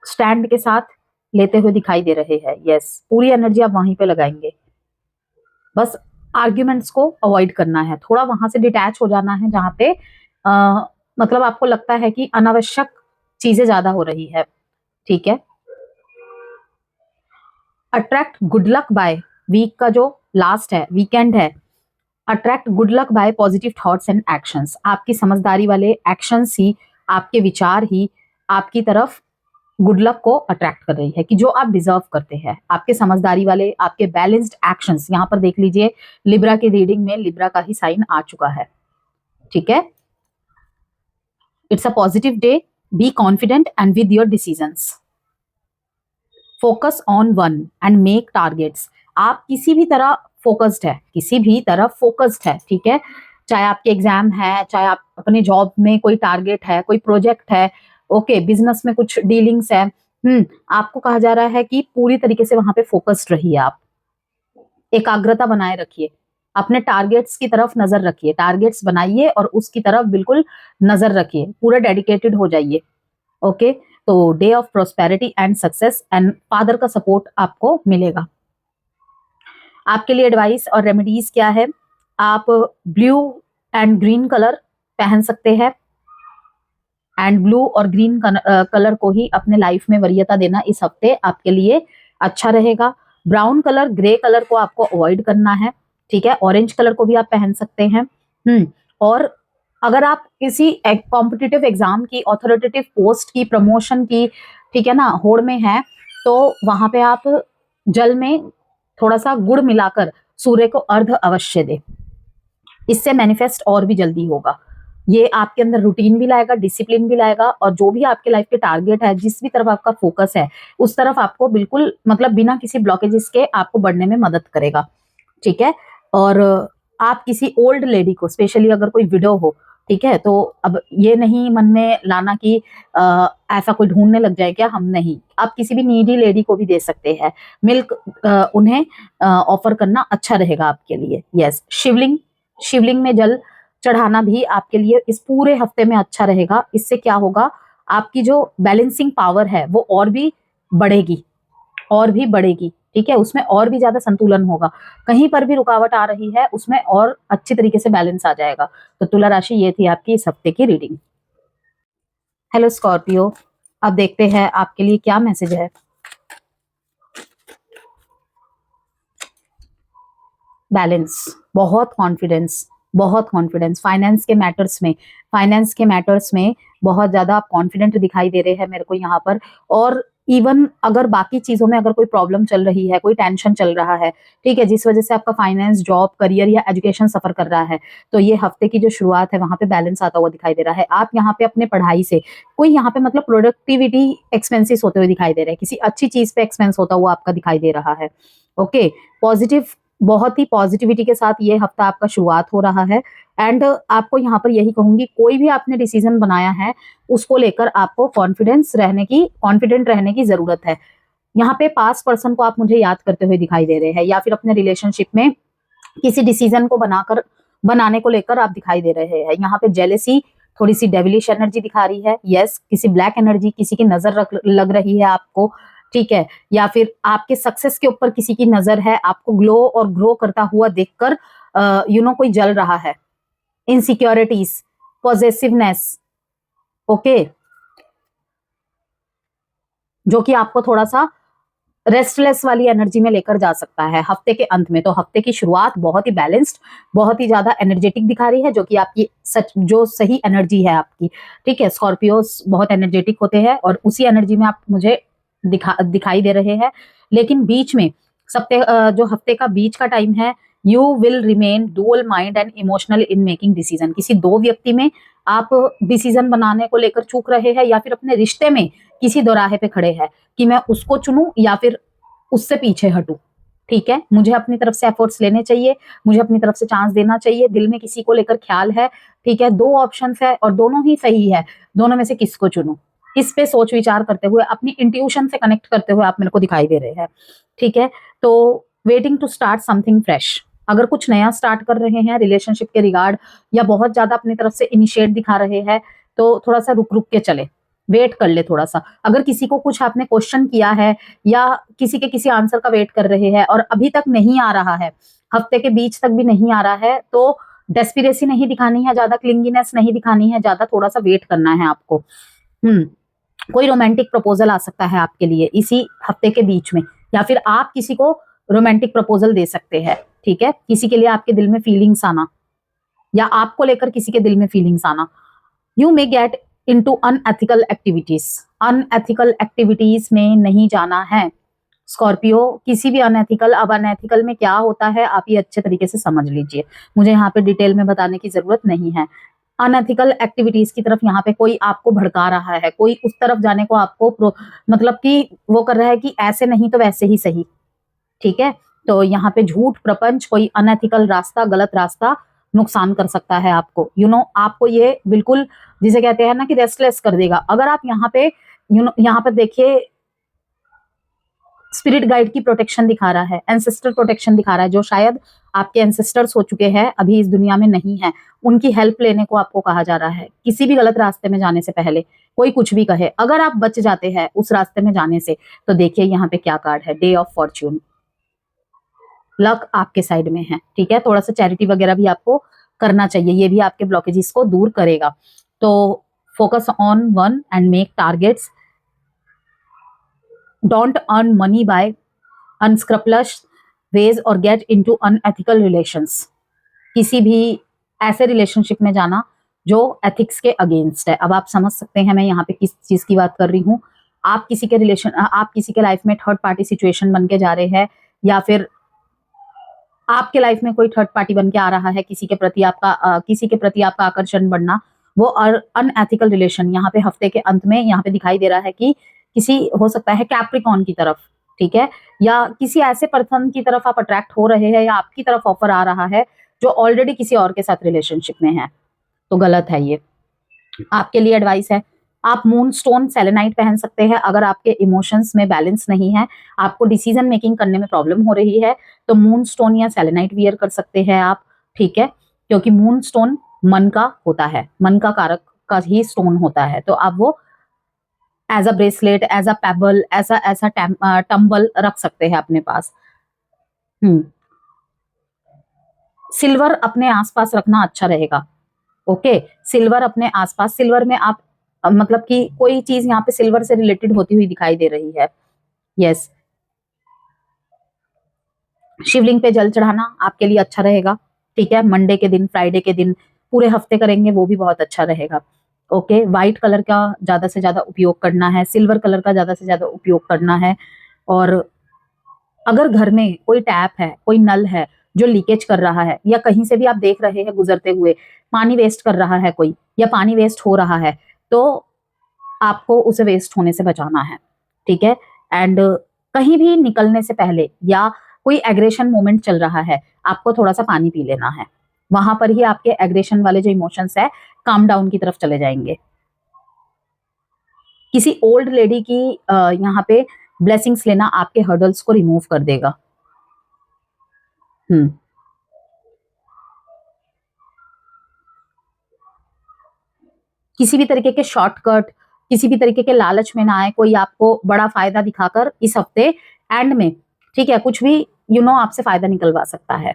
स्टैंड के साथ लेते हुए दिखाई दे रहे हैं। यस, पूरी एनर्जी आप वहीं पे लगाएंगे। बस आर्ग्यूमेंट्स को अवॉइड करना है, थोड़ा वहां से डिटैच हो जाना है जहां पे मतलब आपको लगता है कि अनावश्यक चीजें ज्यादा हो रही है। ठीक है, attract good luck by, week का जो लास्ट है, वीकेंड है, attract good luck by positive thoughts and actions. आपकी समझदारी वाले एक्शंस ही, आपके विचार ही आपकी तरफ गुड लक को अट्रैक्ट कर रही है, कि जो आप डिजर्व करते हैं। आपके समझदारी वाले, आपके बैलेंस्ड एक्शंस, यहाँ पर देख लीजिए लिब्रा की रीडिंग में लिब्रा का ही साइन आ चुका है। ठीक है, it's a positive day, be confident and with your decisions, focus on one and make targets. आप किसी भी तरह फोकस्ड है, किसी भी तरफ फोकस्ड है, ठीक है। चाहे आपके एग्जाम है, चाहे आप अपने जॉब में कोई टारगेट है, कोई प्रोजेक्ट है, ओके, बिजनेस में कुछ डीलिंग्स है, आपको कहा जा रहा है कि पूरी तरीके से वहां पे फोकस्ड रहिए आप, एकाग्रता बनाए रखिए, अपने टारगेट्स की तरफ नजर रखिए, टारगेट्स बनाइए और उसकी तरफ बिल्कुल नजर रखिए, पूरे डेडिकेटेड हो जाइए, ओके। तो day of prosperity and success and father का सपोर्ट आपको मिलेगा। आपके लिए एडवाइस और रेमेडीज क्या है, आप ब्लू एंड ग्रीन कलर पहन सकते हैं, एंड ब्लू और ग्रीन कलर को ही अपने लाइफ में वरीयता देना इस हफ्ते आपके लिए अच्छा रहेगा। ब्राउन कलर, ग्रे कलर को आपको अवॉइड करना है, ठीक है। ऑरेंज कलर को भी आप पहन सकते हैं। और अगर आप किसी कॉम्पिटिटिव एग्जाम की, ऑथोरिटेटिव पोस्ट की, प्रमोशन की, ठीक है ना, होड़ में है, तो वहां पे आप जल में थोड़ा सा गुड़ मिलाकर सूर्य को अर्घ अवश्य दे, इससे मैनिफेस्ट और भी जल्दी होगा। ये आपके अंदर रूटीन भी लाएगा, डिसिप्लिन भी लाएगा, और जो भी आपके लाइफ के टारगेट है, जिस भी तरफ आपका फोकस है, उस तरफ आपको बिल्कुल मतलब बिना किसी ब्लॉकेजेस के आपको बढ़ने में मदद करेगा, ठीक है। और आप किसी ओल्ड लेडी को, स्पेशली अगर कोई विडो हो, ठीक है, तो अब ये नहीं मन में लाना कि ऐसा कोई ढूंढने लग जाए क्या, हम नहीं, आप किसी भी नीडी लेडी को भी दे सकते हैं मिल्क, उन्हें ऑफर करना अच्छा रहेगा आपके लिए। यस, शिवलिंग में जल चढ़ाना भी आपके लिए इस पूरे हफ्ते में अच्छा रहेगा। इससे क्या होगा, आपकी जो बैलेंसिंग पावर है वो और भी बढ़ेगी, ठीक है, उसमें और भी ज्यादा संतुलन होगा, कहीं पर भी रुकावट आ रही है उसमें और अच्छी तरीके से बैलेंस आ जाएगा। तो तुला राशि ये थी आपकी इस हफ्ते की रीडिंग। हेलो स्कॉर्पियो, अब देखते हैं आपके लिए क्या मैसेज है। बैलेंस, बहुत कॉन्फिडेंस फाइनेंस के मैटर्स में बहुत ज्यादा आप कॉन्फिडेंट दिखाई दे रहे हैं मेरे को यहाँ पर। और इवन अगर बाकी चीजों में अगर कोई प्रॉब्लम चल रही है, कोई टेंशन चल रहा है, ठीक है, जिस वजह से आपका फाइनेंस, जॉब, करियर या एजुकेशन सफर कर रहा है, तो ये हफ्ते की जो शुरुआत है वहां पे बैलेंस आता हुआ दिखाई दे रहा है। आप यहाँ पे अपने पढ़ाई से कोई यहाँ पे मतलब प्रोडक्टिविटी एक्सपेंसेस होते हुए दिखाई दे रहे हैं, किसी अच्छी चीज पे एक्सपेंस होता हुआ आपका दिखाई दे रहा है, ओके। पॉजिटिव, बहुत ही पॉजिटिविटी के साथ ये हफ्ता आपका शुरुआत हो रहा है। एंड आपको यहाँ पर यही कहूंगी, कोई भी आपने डिसीजन बनाया है उसको लेकर आपको कॉन्फिडेंट रहने की जरूरत है। यहाँ पे पास्ट पर्सन को आप मुझे याद करते हुए दिखाई दे रहे हैं, या फिर अपने रिलेशनशिप में किसी डिसीजन को बनाने को लेकर आप दिखाई दे रहे हैं। यहाँ पे जेलेसी, थोड़ी सी डेविलिश एनर्जी दिखा रही है। यस, किसी ब्लैक एनर्जी, किसी की नजर लग रही है आपको, ठीक है, या फिर आपके सक्सेस के ऊपर किसी की नजर है, आपको ग्लो और ग्रो करता हुआ देखकर कोई जल रहा है। इनसिक्योरिटीज, पॉजेसिवनेस, ओके, जो कि आपको थोड़ा सा रेस्टलेस वाली एनर्जी में लेकर जा सकता है हफ्ते के अंत में। तो हफ्ते की शुरुआत बहुत ही बैलेंस्ड, बहुत ही ज्यादा एनर्जेटिक दिखा रही है, जो कि आपकी जो सही एनर्जी है आपकी, ठीक है। स्कॉर्पियोस बहुत एनर्जेटिक होते हैं और उसी एनर्जी में आप मुझे दिखाई दे रहे हैं। लेकिन बीच में जो हफ्ते का बीच का टाइम है, you will remain dual mind and emotional in making decision. किसी दो व्यक्ति में आप डिसीजन बनाने को लेकर चूक रहे हैं, या फिर अपने रिश्ते में किसी दोराहे पे खड़े हैं कि मैं उसको चुनूं या फिर उससे पीछे हटूं, ठीक है। मुझे अपनी तरफ से एफर्ट्स लेने चाहिए, मुझे अपनी तरफ से चांस देना चाहिए, दिल में किसी को लेकर ख्याल है, ठीक है। दो ऑप्शंस है और दोनों ही सही है, दोनों में से किसको चुनूं, इस पे सोच विचार करते हुए, अपनी इंट्यूशन से कनेक्ट करते हुए आप मेरे को दिखाई दे रहे हैं, ठीक है। तो waiting to start something fresh, अगर कुछ नया स्टार्ट कर रहे हैं रिलेशनशिप के रिगार्ड, या बहुत ज्यादा अपनी तरफ से इनिशिएट दिखा रहे हैं, तो थोड़ा सा रुक के चले, वेट कर ले थोड़ा सा। अगर किसी को कुछ आपने क्वेश्चन किया है या किसी के किसी आंसर का वेट कर रहे हैं और अभी तक नहीं आ रहा है, हफ्ते के बीच तक भी नहीं आ रहा है, तो डेस्पिरेसी नहीं दिखानी है ज्यादा, क्लिंगीनेस नहीं दिखानी है ज्यादा, थोड़ा सा वेट करना है आपको। कोई रोमांटिक प्रपोजल आ सकता है आपके लिए इसी हफ्ते के बीच में, या फिर आप किसी को रोमांटिक प्रपोजल दे सकते हैं, ठीक है। किसी के लिए आपके दिल में फीलिंग्स आना, या आपको लेकर किसी के दिल में फीलिंग्स आना। You may gate into unethical activities में नहीं जाना है स्कॉर्पियो, किसी भी अनएथिकल। अब अनएथिकल में क्या होता है आप ये अच्छे तरीके से समझ लीजिए, मुझे यहाँ पे डिटेल में बताने की जरूरत नहीं है। अनएथिकल एक्टिविटीज की तरफ यहाँ पे कोई आपको भड़का रहा है, कोई उस तरफ जाने को आपको मतलब कि वो कर रहा है कि ऐसे नहीं तो वैसे ही सही, ठीक है। तो यहाँ पे झूठ, प्रपंच, कोई अनएथिकल रास्ता, गलत रास्ता नुकसान कर सकता है आपको। आपको ये बिल्कुल जिसे कहते हैं ना कि रेस्टलेस कर देगा। अगर आप यहाँ पे यहाँ पर देखिए स्पिरिट गाइड की प्रोटेक्शन दिखा रहा है, एंसेस्टर प्रोटेक्शन दिखा रहा है, जो शायद आपके एंसेस्टर्स हो चुके हैं, अभी इस दुनिया में नहीं है, उनकी हेल्प लेने को आपको कहा जा रहा है किसी भी गलत रास्ते में जाने से पहले। कोई कुछ भी कहे, अगर आप बच जाते हैं उस रास्ते में जाने से, तो देखिए यहाँ पे क्या कार्ड है, डे ऑफ फॉर्च्यून। लक आपके साइड में है, ठीक है। थोड़ा सा चैरिटी वगैरह भी आपको करना चाहिए, ये भी आपके ब्लॉकेजेस को दूर करेगा। तो focus on one and make targets. Don't earn money by unscrupulous ways और गेट इनटू अनएथिकल रिलेशंस। किसी भी ऐसे रिलेशनशिप में जाना जो एथिक्स के अगेंस्ट है। अब आप समझ सकते हैं मैं यहाँ पे किस चीज की बात कर रही हूँ। आप किसी के लाइफ में थर्ड पार्टी सिचुएशन बन के जा रहे हैं, या फिर आपके लाइफ में कोई थर्ड पार्टी बन के आ रहा है, किसी के प्रति आपका आकर्षण बढ़ना, वो अनएथिकल रिलेशन यहाँ पे हफ्ते के अंत में यहाँ पे दिखाई दे रहा है कि किसी हो सकता है कैप्रिकॉन की तरफ, ठीक है, या किसी ऐसे पर्सन की तरफ आप अट्रैक्ट हो रहे हैं, या आपकी तरफ ऑफर आ रहा है जो ऑलरेडी किसी और के साथ रिलेशनशिप में है। तो गलत है ये। आपके लिए एडवाइस है, आप मून स्टोन सेलेनाइट पहन सकते हैं अगर आपके इमोशंस में बैलेंस नहीं है, आपको डिसीजन मेकिंग करने में प्रॉब्लम हो रही है, तो मून स्टोन या सेलेनाइट वियर कर सकते हैं आप, ठीक है, क्योंकि मून स्टोन मन का होता है, मन का कारक का ही स्टोन होता है। तो आप वो as a bracelet, as a pebble, ऐसा टम्बल रख सकते हैं अपने पास। सिल्वर अपने आसपास रखना अच्छा रहेगा। ओके, सिल्वर अपने आसपास, सिल्वर में आप मतलब कि कोई चीज यहाँ पे सिल्वर से रिलेटेड होती हुई दिखाई दे रही है। यस, शिवलिंग पे जल चढ़ाना आपके लिए अच्छा रहेगा, ठीक है। मंडे के दिन, फ्राइडे के दिन, पूरे हफ्ते करेंगे वो भी बहुत अच्छा रहेगा। ओके, व्हाइट कलर का ज्यादा से ज्यादा उपयोग करना है, सिल्वर कलर का ज्यादा से ज्यादा उपयोग करना है। और अगर घर में कोई टैप है, कोई नल है जो लीकेज कर रहा है, या कहीं से भी आप देख रहे हैं गुजरते हुए पानी वेस्ट कर रहा है कोई, या पानी वेस्ट हो रहा है, तो आपको उसे वेस्ट होने से बचाना है, ठीक है। एंड कहीं भी निकलने से पहले, या कोई एग्रेशन मोमेंट चल रहा है, आपको थोड़ा सा पानी पी लेना है, वहां पर ही आपके एग्रेशन वाले जो इमोशंस है काम डाउन की तरफ चले जाएंगे। किसी ओल्ड लेडी की यहाँ पे ब्लेसिंग्स लेना आपके हर्डल्स को रिमूव कर देगा। किसी भी तरीके के शॉर्टकट, किसी भी तरीके के लालच में ना आए कोई आपको बड़ा फायदा दिखाकर इस हफ्ते एंड में, ठीक है, कुछ भी आपसे फायदा निकलवा सकता है,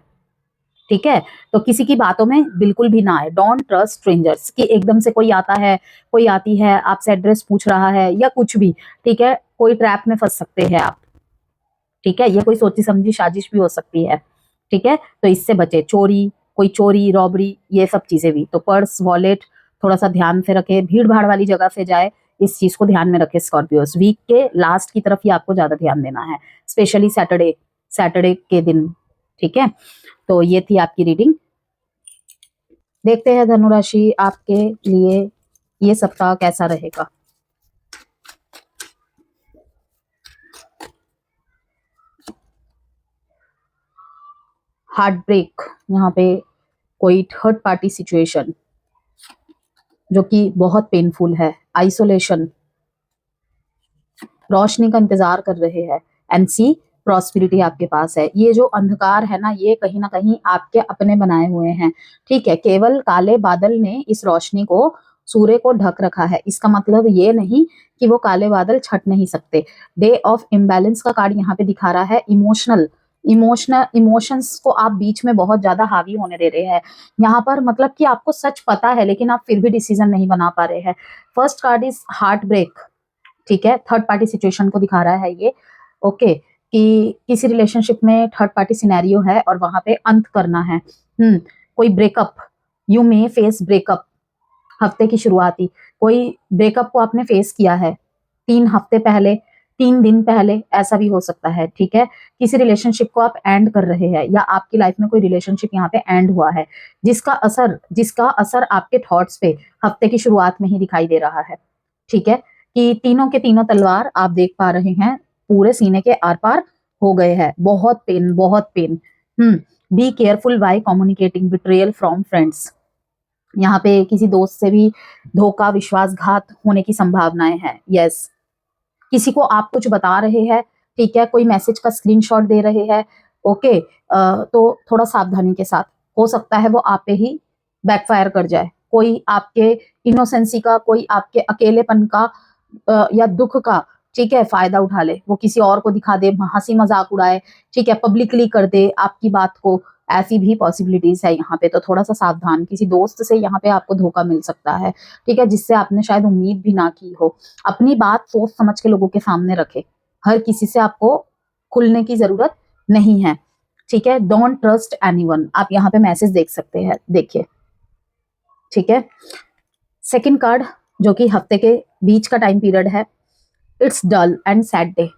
ठीक है। तो किसी की बातों में बिल्कुल भी ना आए। डोंट ट्रस्ट स्ट्रेंजर्स, कि एकदम से कोई आता है, कोई आती है, आपसे एड्रेस पूछ रहा है या कुछ भी, ठीक है, कोई ट्रैप में फंस सकते हैं आप, ठीक है। ये कोई सोची समझी साजिश भी हो सकती है, ठीक है। तो इससे बचे, कोई चोरी, रॉबरी, ये सब चीजें भी। तो पर्स, वॉलेट थोड़ा सा ध्यान से रखे, भीड़ भाड़ वाली जगह से जाए, इस चीज को ध्यान में रखे। स्कॉर्पियोस, वीक के लास्ट की तरफ ही आपको ज्यादा ध्यान देना है, स्पेशली सैटरडे के दिन, ठीक है। तो ये थी आपकी रीडिंग। देखते हैं धनुराशि आपके लिए ये सप्ताह कैसा रहेगा। हार्ट ब्रेक, यहाँ पे कोई थर्ड पार्टी सिचुएशन जो कि बहुत पेनफुल है, आइसोलेशन, रोशनी का इंतजार कर रहे हैं, एंड सी प्रॉस्पेरिटी आपके पास है। ये जो अंधकार है ना, ये कहीं ना कहीं आपके अपने बनाए हुए हैं, ठीक है। केवल काले बादल ने इस रोशनी को, सूर्य को ढक रखा है। इसका मतलब ये नहीं कि वो काले बादल छट नहीं सकते। डे ऑफ इम्बैलेंस का कार्ड यहाँ पे दिखा रहा है। इमोशंस को आप बीच में बहुत ज्यादा हावी होने दे रहे हैं यहाँ पर, मतलब कि आपको सच पता है लेकिन आप फिर भी डिसीजन नहीं बना पा रहे हैं। First card is heartbreak, ठीक है, थर्ड पार्टी सिचुएशन को दिखा रहा है ये। ओके, कि किसी रिलेशनशिप में थर्ड पार्टी सिनेरियो है और वहां पे अंत करना है। कोई breakup, you may face breakup. हफ्ते की शुरुआती कोई ब्रेकअप को आपने फेस किया है 3 हफ्ते पहले, 3 दिन पहले, ऐसा भी हो सकता है, ठीक है। किसी रिलेशनशिप को आप एंड कर रहे हैं, या आपकी लाइफ में कोई रिलेशनशिप यहाँ पे एंड हुआ है जिसका असर आपके थॉट्स पे हफ्ते की शुरुआत में ही दिखाई दे रहा है, ठीक है। कि तीनों के तीनों तलवार आप देख पा रहे हैं पूरे सीने के आर पार हो गए हैं, बहुत पेन, बहुत pain. Be careful while communicating betrayal from friends. यहाँ पे किसी दोस्त से भी धोखा, विश्वासघात होने की संभावनाएं हैं। यस, किसी को आप कुछ बता रहे हैं, ठीक है, कोई मैसेज का स्क्रीनशॉट दे रहे हैं, ओके, तो थोड़ा सावधानी के साथ, हो सकता है वो आप पे ही बैकफायर कर जाए। कोई आपके इनोसेंसी का, कोई आपके अकेलेपन का या दुख का, ठीक है, फायदा उठा ले, वो किसी और को दिखा दे, हंसी मजाक उड़ाए, ठीक है, पब्लिकली कर दे आपकी बात को। ऐसी भी पॉसिबिलिटीज है यहाँ पे, तो थोड़ा सा सावधान। किसी दोस्त से यहाँ पे आपको धोखा मिल सकता है, ठीक है, जिससे आपने शायद उम्मीद भी ना की हो। अपनी बात सोच समझ के लोगों के सामने रखे, हर किसी से आपको खुलने की जरूरत नहीं है, ठीक है। डोंट ट्रस्ट एनीवन, आप यहाँ पे मैसेज देख सकते हैं, देखिए, ठीक है। सेकंड कार्ड जो कि हफ्ते के बीच का टाइम पीरियड है, it's dull and sad day.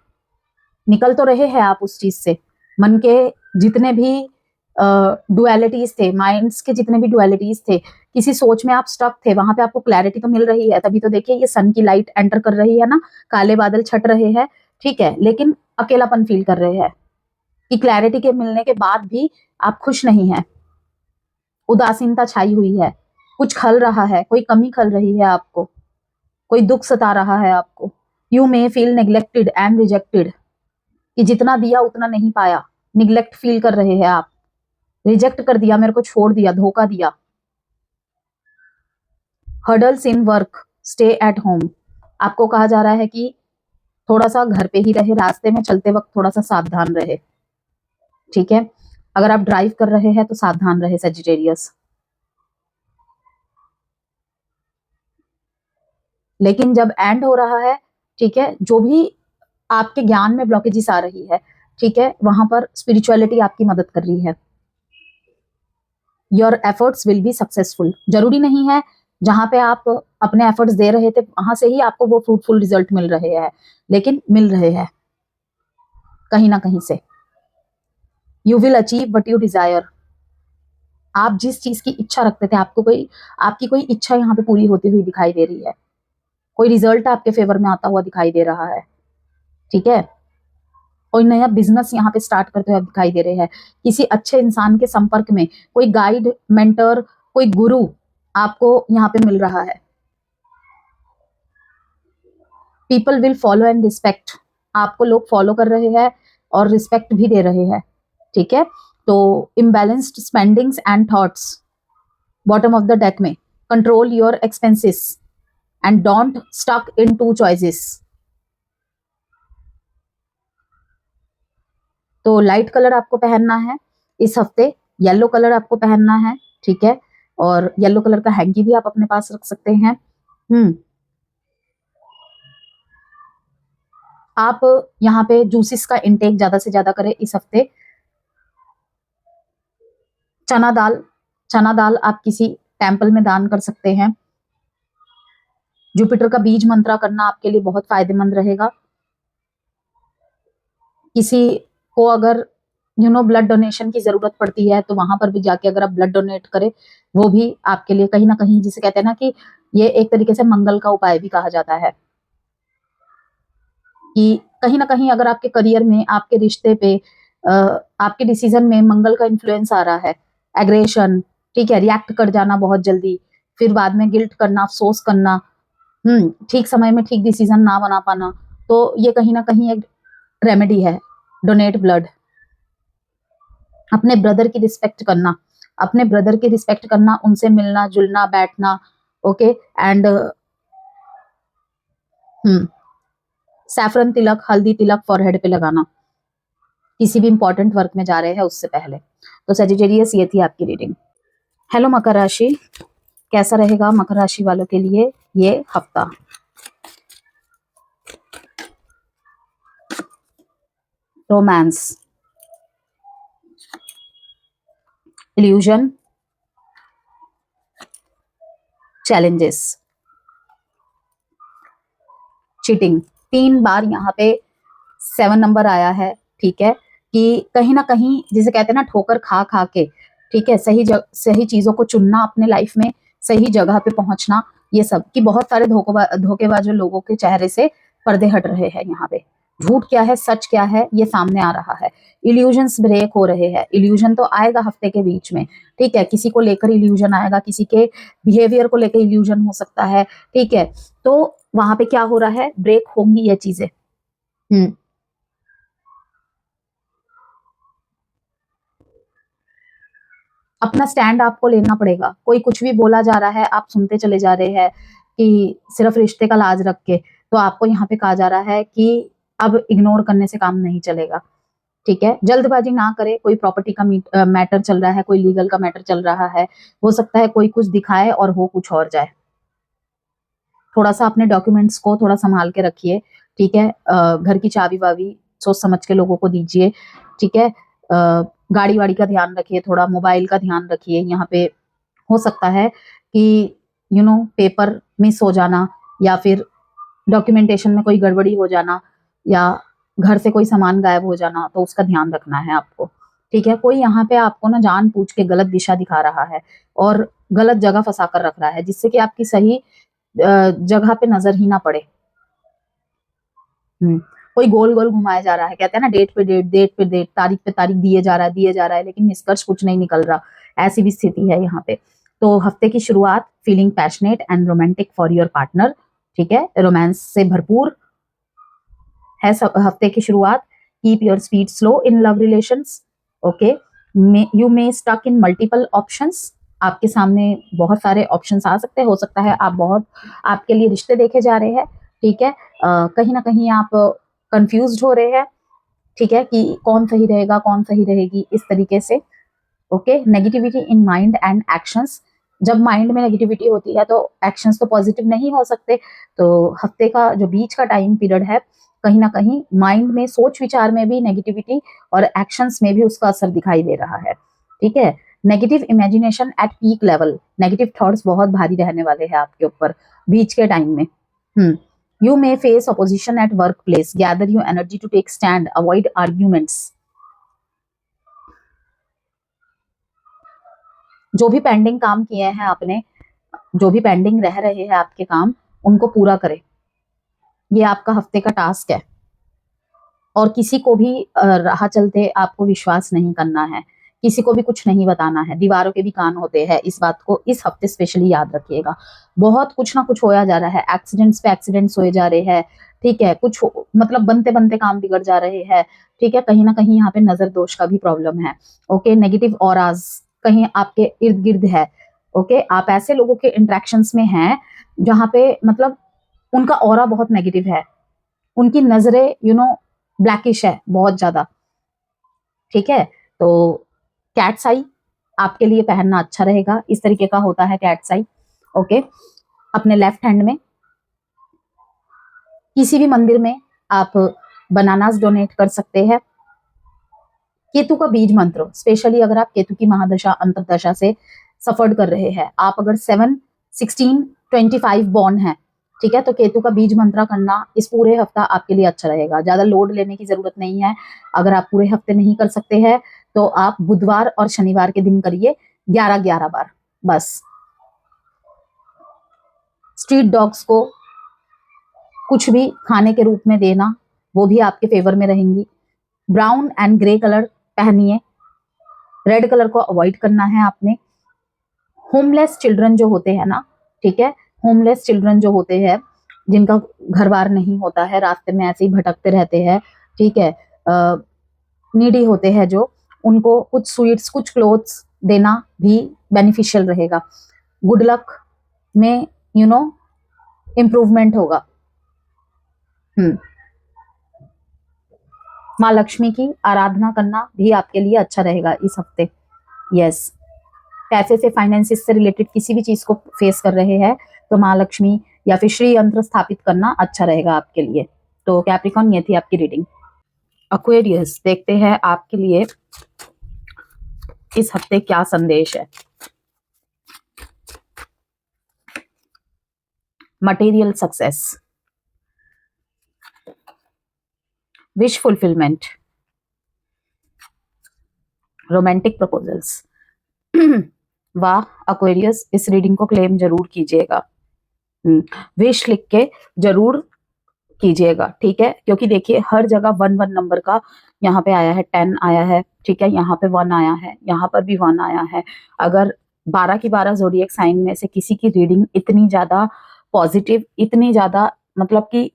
निकल तो रहे हैं आप उस चीज से, मन के जितने भी डुअलिटीज थे, माइंड्स के जितने भी डुअलिटीज थे, किसी सोच में आप स्टक थे, वहां पे आपको क्लैरिटी तो मिल रही है। तभी तो देखिए ये सन की लाइट एंटर कर रही है ना, काले बादल छट रहे हैं, ठीक है, लेकिन अकेलापन फील कर रहे हैं कि क्लैरिटी के मिलने के बाद भी आप खुश नहीं है, उदासीनता छाई हुई है, कुछ खल रहा है, कोई कमी खल रही है आपको, कोई दुख सता रहा है आपको। You may feel neglected and rejected, कि जितना दिया उतना नहीं पाया, निग्लेक्ट फील कर रहे हैं आप, रिजेक्ट कर दिया, मेरे को छोड़ दिया, धोखा दिया। Hurdles in work, stay at home, आपको कहा जा रहा है कि थोड़ा सा घर पे ही रहे, रास्ते में चलते वक्त थोड़ा सा सावधान रहे, ठीक है। अगर आप ड्राइव कर रहे हैं तो सावधान रहे सजिटेरियस। लेकिन जब एंड हो रहा है, ठीक है, जो भी आपके ज्ञान में ब्लॉकेजेस आ रही है, ठीक है, वहां पर स्पिरिचुअलिटी आपकी मदद कर रही है। Your efforts will be successful, जरूरी नहीं है जहां पे आप अपने एफर्ट्स दे रहे थे वहां से ही आपको वो फ्रूटफुल रिजल्ट मिल रहे हैं, लेकिन मिल रहे हैं कहीं ना कहीं से। You will achieve what you desire, आप जिस चीज की इच्छा रखते थे, आपकी कोई इच्छा यहाँ पे पूरी होती हुई दिखाई दे रही है, कोई रिजल्ट आपके फेवर में आता हुआ दिखाई दे रहा है, ठीक है। कोई नया बिजनेस यहाँ पे स्टार्ट करते हुए दिखाई दे रहे हैं, किसी अच्छे इंसान के संपर्क में, कोई गाइड, मेंटर, कोई गुरु आपको यहाँ पे मिल रहा है। People will follow and respect, आपको लोग फॉलो कर रहे हैं और रिस्पेक्ट भी दे रहे हैं, ठीक है। तो imbalanced spendings and thoughts, bottom of the deck में, control your expenses and don't stuck in two choices. तो लाइट कलर आपको पहनना है इस हफ्ते, येलो कलर आपको पहनना है, ठीक है, और येलो कलर का हैंकी भी आप अपने पास रख सकते हैं। आप यहाँ पे जूसेस का इंटेक ज्यादा से ज्यादा करें इस हफ्ते। चना दाल आप किसी टेम्पल में दान कर सकते हैं। जुपिटर का बीज मंत्रा करना आपके लिए बहुत फायदेमंद रहेगा। किसी को अगर ब्लड डोनेशन की जरूरत पड़ती है तो वहां पर भी जाके अगर आप ब्लड डोनेट करें, वो भी आपके लिए कहीं ना कहीं, जिसे कहते हैं ना कि ये एक तरीके से मंगल का उपाय भी कहा जाता है, कि कहीं ना कहीं अगर आपके करियर में, आपके रिश्ते पे, आपके डिसीजन में मंगल का इन्फ्लुएंस आ रहा है, एग्रेशन, ठीक है, रिएक्ट कर जाना बहुत जल्दी, फिर बाद में गिल्ट करना, अफसोस करना, ठीक समय में ठीक डिसीजन ना बना पाना, तो ये कहीं ना कहीं एक रेमेडी है। डोनेट ब्लड, अपने ब्रदर की रिस्पेक्ट करना, अपने ब्रदर की रिस्पेक्ट करना, उनसे मिलना जुलना, बैठना, ओके, एंड सैफरन तिलक, हल्दी तिलक फॉरहेड पे लगाना, किसी भी इंपॉर्टेंट वर्क में जा रहे हैं उससे पहले। तो सेजिटेरियस, ये थी आपकी रीडिंग। हेलो मकर राशि, कैसा रहेगा मकर राशि वालों के लिए ये हफ्ता? Romance, illusion, challenges, cheating. 3 बार यहाँ पे 7 नंबर आया है, ठीक है, कि कहीं ना कहीं जिसे कहते हैं ना ठोकर खा खा के, ठीक है, सही चीजों को चुनना अपने लाइफ में, सही जगह पे पहुंचना, ये सब, कि बहुत सारे धोखेबाज लोगों के चेहरे से पर्दे हट रहे हैं यहाँ पे, झूठ क्या है, सच क्या है, ये सामने आ रहा है। इल्यूजन्स ब्रेक हो रहे हैं। इल्यूजन तो आएगा हफ्ते के बीच में, ठीक है। किसी को लेकर इल्यूजन आएगा, किसी के बिहेवियर को लेकर इल्यूजन हो सकता है, ठीक है। तो वहां पे क्या हो रहा है, ब्रेक होंगी ये चीजें। अपना स्टैंड आपको लेना पड़ेगा। कोई कुछ भी बोला जा रहा है, आप सुनते चले जा रहे हैं कि सिर्फ रिश्ते का लाज रख के, तो आपको यहाँ पे कहा जा रहा है कि अब इग्नोर करने से काम नहीं चलेगा, ठीक है। जल्दबाजी ना करे। कोई प्रॉपर्टी का मैटर चल रहा है, कोई लीगल का मैटर चल रहा है, हो सकता है कोई कुछ दिखाए और हो कुछ और जाए। थोड़ा सा अपने डॉक्यूमेंट्स को थोड़ा संभाल के रखिए, ठीक है। घर की चाबी वाबी सोच समझ के लोगों को दीजिए, ठीक है। गाड़ी वाड़ी का ध्यान रखिए, थोड़ा मोबाइल का ध्यान रखिए। यहाँ पे हो सकता है कि पेपर मिस हो जाना, या फिर डॉक्यूमेंटेशन में कोई गड़बड़ी हो जाना, या घर से कोई सामान गायब हो जाना, तो उसका ध्यान रखना है आपको, ठीक है। कोई यहाँ पे आपको ना जान पूछ के गलत दिशा दिखा रहा है और गलत जगह फंसा कर रख रहा है, जिससे कि आपकी सही जगह पे नजर ही ना पड़े। कोई गोल गोल घुमाया जा रहा है, कहते हैं ना डेट पे डेट, डेट पे डेट, तारीख पे तारीख दिए जा रहा है, दिए जा रहा है, लेकिन निष्कर्ष कुछ नहीं निकल रहा। ऐसी भी स्थिति है यहाँ पे। तो हफ्ते की शुरुआत feeling passionate and romantic for your partner, ठीक है। रोमांस से भरपूर है हफ्ते की शुरुआत। Keep your speed slow in love relations, okay. You may stuck in multiple options. आपके सामने बहुत सारे ऑप्शंस आ सकते हैं। हो सकता है आपके लिए रिश्ते देखे जा रहे हैं, ठीक है। कहीं ना कहीं आप कंफ्यूज्ड हो रहे हैं, ठीक है, कि कौन सही रहेगा, कौन सही रहेगी, इस तरीके से, okay. Negativity in mind and actions. जब माइंड में नेगेटिविटी होती है तो एक्शंस तो पॉजिटिव नहीं हो सकते। तो हफ्ते का जो बीच का टाइम पीरियड है, कहीं ना कहीं माइंड में, सोच विचार में भी नेगेटिविटी और एक्शंस में भी उसका असर दिखाई दे रहा है, ठीक है। Negative imagination at peak level. Negative thoughts बहुत भारी रहने वाले हैं आपके ऊपर बीच के टाइम में। You may face opposition at workplace. Gather your energy to take stand, avoid arguments. जो भी पेंडिंग काम किए हैं आपने, जो भी पेंडिंग रह रहे हैं आपके काम, उनको पूरा करें। ये आपका हफ्ते का टास्क है। और किसी को भी राह चलते आपको विश्वास नहीं करना है, किसी को भी कुछ नहीं बताना है। दीवारों के भी कान होते हैं, इस बात को इस हफ्ते स्पेशली याद रखिएगा। बहुत कुछ ना कुछ होया जा रहा है, एक्सीडेंट्स पे एक्सीडेंट्स होए जा रहे हैं, ठीक है। कुछ मतलब बनते बनते काम बिगड़ जा रहे हैं, ठीक है। कहीं ना कहीं यहाँ पे नजर दोष का भी प्रॉब्लम है, ओके। नेगेटिव ऑराज कहीं आपके इर्द गिर्द है, ओके। आप ऐसे लोगों के इंट्रैक्शंस में हैं जहाँ पे मतलब उनका ऑरा बहुत नेगेटिव है, उनकी नजरें ब्लैकिश है बहुत ज्यादा, ठीक है। तो कैट्स आई आपके लिए पहनना अच्छा रहेगा। इस तरीके का होता है कैट्स आई, ओके। अपने लेफ्ट हैंड में किसी भी मंदिर में आप बनानास डोनेट कर सकते हैं। केतु का बीज मंत्र, स्पेशली अगर आप केतु की महादशा अंतरदशा से सफर कर रहे हैं, आप अगर 7, 16, 25 बॉर्न है, ठीक है, तो केतु का बीज मंत्र करना इस पूरे हफ्ता आपके लिए अच्छा रहेगा। ज्यादा लोड लेने की जरूरत नहीं है। अगर आप पूरे हफ्ते नहीं कर सकते हैं तो आप बुधवार और शनिवार के दिन करिए 11-11 बार बस। स्ट्रीट डॉग्स को कुछ भी खाने के रूप में देना, वो भी आपके फेवर में रहेंगी। ब्राउन एंड ग्रे कलर पहनिए, रेड कलर को अवॉइड करना है आपने। होमलेस चिल्ड्रन जो होते हैं ना, ठीक है, होमलेस चिल्ड्रन जो होते हैं जिनका घर बार नहीं होता है, रास्ते में ऐसे ही भटकते रहते हैं, ठीक है, नीडी होते हैं जो, उनको कुछ स्वीट्स, कुछ क्लोथ्स देना भी बेनिफिशियल रहेगा। गुड लक में इम्प्रूवमेंट होगा। माँ लक्ष्मी की आराधना करना भी आपके लिए अच्छा रहेगा इस हफ्ते। यस, पैसे से, फाइनेंसिस से रिलेटेड किसी भी चीज को फेस कर रहे हैं तो माँ लक्ष्मी या फिर श्री यंत्र स्थापित करना अच्छा रहेगा आपके लिए। तो कैप्रिकॉन, ये थी आपकी रीडिंग। एक्वेरियस, देखते हैं आपके लिए इस हफ्ते क्या संदेश है। Material success, wish fulfilment, romantic proposals. वाह एक्वेरियस, इस रीडिंग को क्लेम जरूर कीजिएगा। विश लिख के जरूर कीजिएगा, ठीक है, क्योंकि देखिए हर जगह 1 1 नंबर का यहाँ पे आया है, 10 आया है, ठीक है, यहाँ पे 1 आया है, यहाँ पर भी 1 आया है। अगर 12 की 12 ज़ोडिएक साइन में से किसी की रीडिंग इतनी ज्यादा पॉजिटिव, इतनी ज्यादा मतलब कि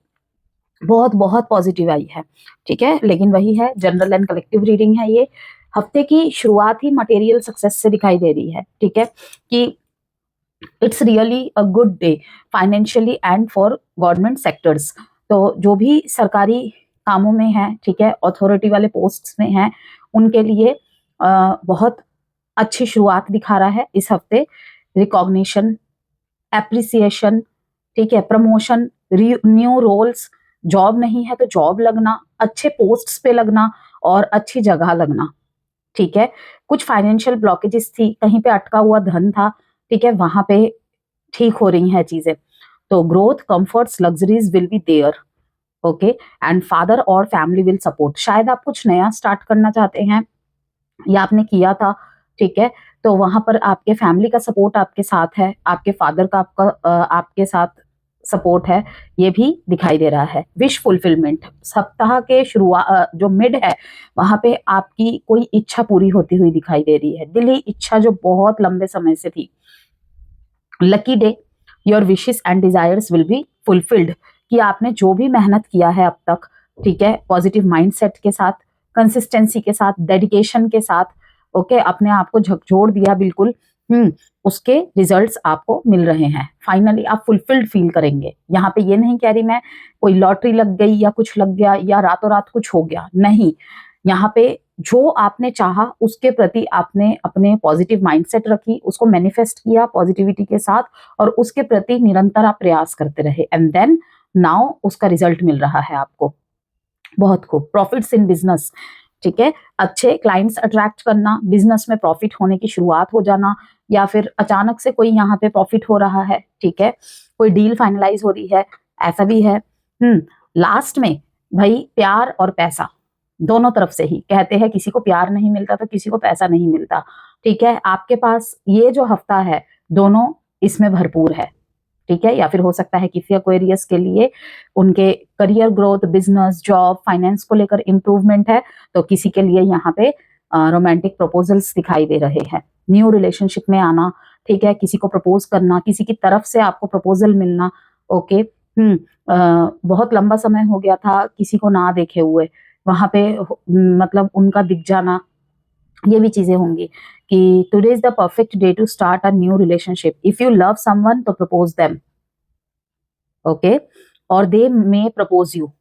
बहुत बहुत पॉजिटिव आई है, ठीक है, लेकिन वही है, जनरल एंड कलेक्टिव रीडिंग है ये। हफ्ते की शुरुआत ही मटेरियल सक्सेस से दिखाई दे रही है, ठीक है, कि it's really a good day financially and for government sectors. तो जो भी सरकारी कामों में है, ठीक है, अथॉरिटी वाले पोस्ट्स में है, उनके लिए बहुत अच्छी शुरुआत दिखा रहा है इस हफ्ते। रिकॉग्निशन, एप्रिसिएशन, ठीक है, प्रमोशन, न्यू रोल्स, जॉब नहीं है तो जॉब लगना, अच्छे पोस्ट्स पे लगना और अच्छी जगह लगना, ठीक है। कुछ फाइनेंशियल ब्लॉकेजेस थी, कहीं पे अटका हुआ धन था, ठीक है, वहां पे ठीक हो रही हैं चीजें। तो growth, comforts, luxuries will be there, okay, and father और फैमिली विल सपोर्ट। शायद आप कुछ नया स्टार्ट करना चाहते हैं या आपने किया था, ठीक है, तो वहां पर आपके फैमिली का सपोर्ट आपके साथ है, आपके फादर का आपके साथ सपोर्ट है, ये भी दिखाई दे रहा है। विश फुलफिलमेंट, सप्ताह के शुरुआत जो मिड है वहां पे आपकी कोई इच्छा पूरी होती हुई दिखाई दे रही है, दिली इच्छा जो बहुत लंबे समय से थी। Lucky day, your wishes and desires will be fulfilled, कि आपने जो भी मेहनत किया है अब तक, ठीक है, पॉजिटिव माइंडसेट के साथ, कंसिस्टेंसी के साथ, डेडिकेशन के साथ, ओके, अपने आप को झकझोर दिया बिल्कुल, उसके रिजल्ट्स आपको मिल रहे हैं। फाइनली आप फुलफिल्ड फील करेंगे। यहाँ पे ये नहीं कह रही मैं कोई लॉटरी लग गई या कुछ लग गया या रातों रात कुछ हो गया, नहीं, यहाँ पे जो आपने चाहा उसके प्रति आपने अपने पॉजिटिव माइंडसेट रखी, उसको मैनिफेस्ट किया पॉजिटिविटी के साथ और उसके प्रति निरंतर आप प्रयास करते रहे, एंड देन नाउ उसका रिजल्ट मिल रहा है आपको। बहुत खूब। प्रॉफिट्स इन बिजनेस, ठीक है, अच्छे क्लाइंट्स अट्रैक्ट करना, बिजनेस में प्रॉफिट होने की शुरुआत हो जाना, या फिर अचानक से कोई यहाँ पे प्रॉफिट हो रहा है, ठीक है, कोई डील फाइनलाइज हो रही है, ऐसा भी है। लास्ट में भाई प्यार और पैसा दोनों तरफ से ही कहते हैं, किसी को प्यार नहीं मिलता तो किसी को पैसा नहीं मिलता, ठीक है, आपके पास ये जो हफ्ता है दोनों इसमें भरपूर है, ठीक है, या फिर हो सकता है किसी एक्वेरियस के लिए उनके career growth, business, job, finance को लेकर इंप्रूवमेंट है, तो किसी के लिए यहाँ पे रोमांटिक प्रपोजल्स दिखाई दे रहे हैं, न्यू रिलेशनशिप में आना, ठीक है, किसी को प्रपोज करना, किसी की तरफ से आपको प्रपोजल मिलना, ओके, बहुत लंबा समय हो गया था किसी को ना देखे हुए, वहां पे मतलब उनका दिख जाना, ये भी चीजें होंगी कि today is the perfect day to start a new relationship. If you love someone तो प्रपोज देम, ओके, और they may propose you,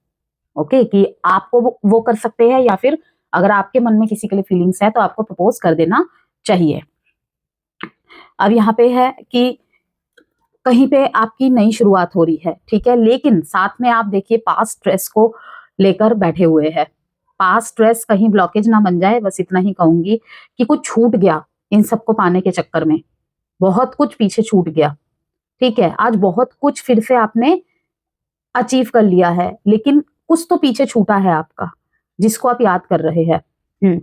okay, कि आपको वो कर सकते हैं, या फिर अगर आपके मन में किसी के लिए फीलिंग्स है तो आपको प्रपोज कर देना चाहिए। अब यहाँ पे है कि कहीं पे आपकी नई शुरुआत हो रही है, ठीक है, लेकिन साथ में आप देखिए पास्ट स्ट्रेस को लेकर बैठे हुए हैं। पास्ट स्ट्रेस कहीं ब्लॉकेज ना बन जाए, बस इतना ही कहूंगी कि कुछ छूट गया इन सबको पाने के चक्कर में, बहुत कुछ पीछे छूट गया, ठीक है, आज बहुत कुछ फिर से आपने अचीव कर लिया है, लेकिन कुछ तो पीछे छूटा है आपका जिसको आप याद कर रहे हैं।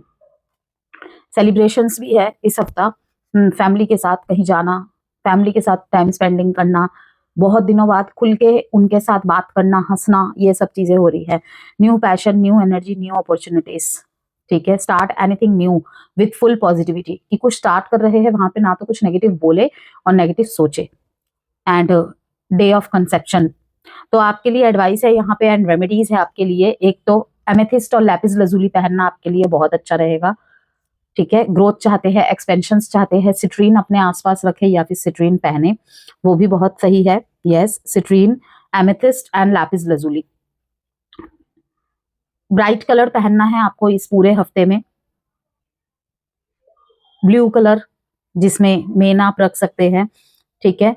सेलिब्रेशंस भी है इस हफ्ता, फैमिली के साथ कहीं जाना, फैमिली के साथ टाइम स्पेंडिंग करना, बहुत दिनों बाद खुल के उनके साथ बात करना, हंसना, ये सब चीजें हो रही है। New passion, new energy, new opportunities, ठीक है, start anything new with full positivity, कि कुछ स्टार्ट कर रहे हैं वहां पे ना तो कुछ नेगेटिव बोले और नेगेटिव सोचे। एंड डे ऑफ कंसेप्शन, तो आपके लिए एडवाइस है यहाँ पे एंड रेमेडीज है आपके लिए। एक तो एमेथिस्ट और लैपिस लजूली पहनना आपके लिए बहुत अच्छा रहेगा, ठीक है, ग्रोथ चाहते हैं, एक्सपेंशन चाहते हैं, सिट्रीन अपने आसपास रखे या फिर सिट्रीन पहने, वो भी बहुत सही है। Yes, citrine, amethyst and Lapis lazuli. Bright colour पहनना है आपको इस पूरे हफ्ते में, ब्लू कलर जिसमें मेन आप रख सकते हैं, ठीक है।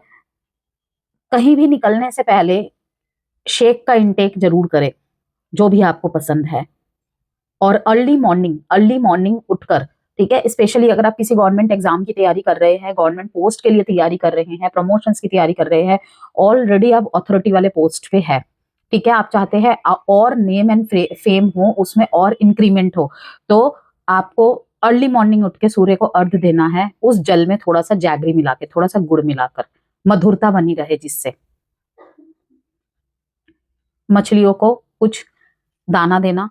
कहीं भी निकलने से पहले शेक का इंटेक जरूर करें, जो भी आपको पसंद है, और अर्ली मॉर्निंग उठकर, ठीक है, स्पेशली अगर आप किसी गवर्नमेंट एग्जाम की तैयारी कर रहे हैं, गवर्नमेंट पोस्ट के लिए तैयारी कर रहे हैं, प्रमोशंस की तैयारी कर रहे हैं, ऑलरेडी आप अथॉरिटी वाले पोस्ट पे है, ठीक है, आप चाहते हैं और नेम एंड फेम हो, उसमें और इंक्रीमेंट हो, तो आपको अर्ली मॉर्निंग उठ के सूर्य को अर्घ देना है, उस जल में थोड़ा सा जैगरी मिला के, थोड़ा सा गुड़ मिलाकर, मधुरता बनी रहे जिससे। मछलियों को कुछ दाना देना,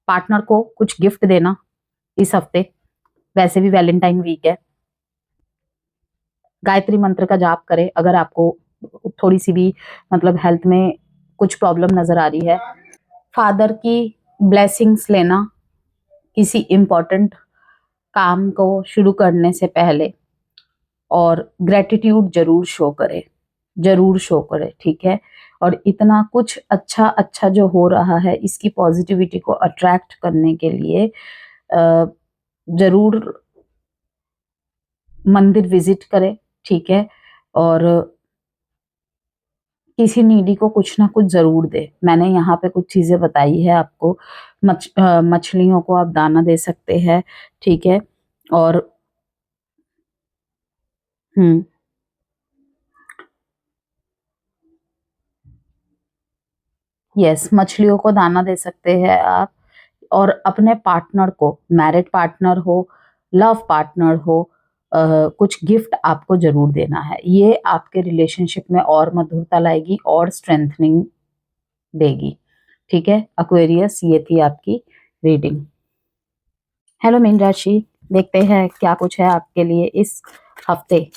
पार्टनर को कुछ गिफ्ट देना इस हफ्ते, वैसे भी वैलेंटाइन वीक है। गायत्री मंत्र का जाप करें अगर आपको थोड़ी सी भी मतलब हेल्थ में कुछ प्रॉब्लम नजर आ रही है। फादर की ब्लेसिंग्स लेना किसी इम्पोर्टेंट काम को शुरू करने से पहले, और ग्रेटिट्यूड जरूर शो करे, जरूर शो करे, ठीक है। और इतना कुछ अच्छा अच्छा जो हो रहा है इसकी पॉजिटिविटी को अट्रैक्ट करने के लिए जरूर मंदिर विजिट करे, ठीक है। और किसी नीडी को कुछ ना कुछ जरूर दे। मैंने यहाँ पे कुछ चीजें बताई है आपको। मछलियों को आप दाना दे सकते हैं, ठीक है। और यस, मछलियों को दाना दे सकते हैं आप। और अपने पार्टनर को, मैरिड पार्टनर हो, लव पार्टनर हो, कुछ गिफ्ट आपको जरूर देना है। ये आपके रिलेशनशिप में और मधुरता लाएगी और स्ट्रेंथनिंग देगी, ठीक है। एक्वेरियस, ये थी आपकी रीडिंग। हेलो मीन राशि, देखते हैं क्या कुछ है आपके लिए इस हफ्ते।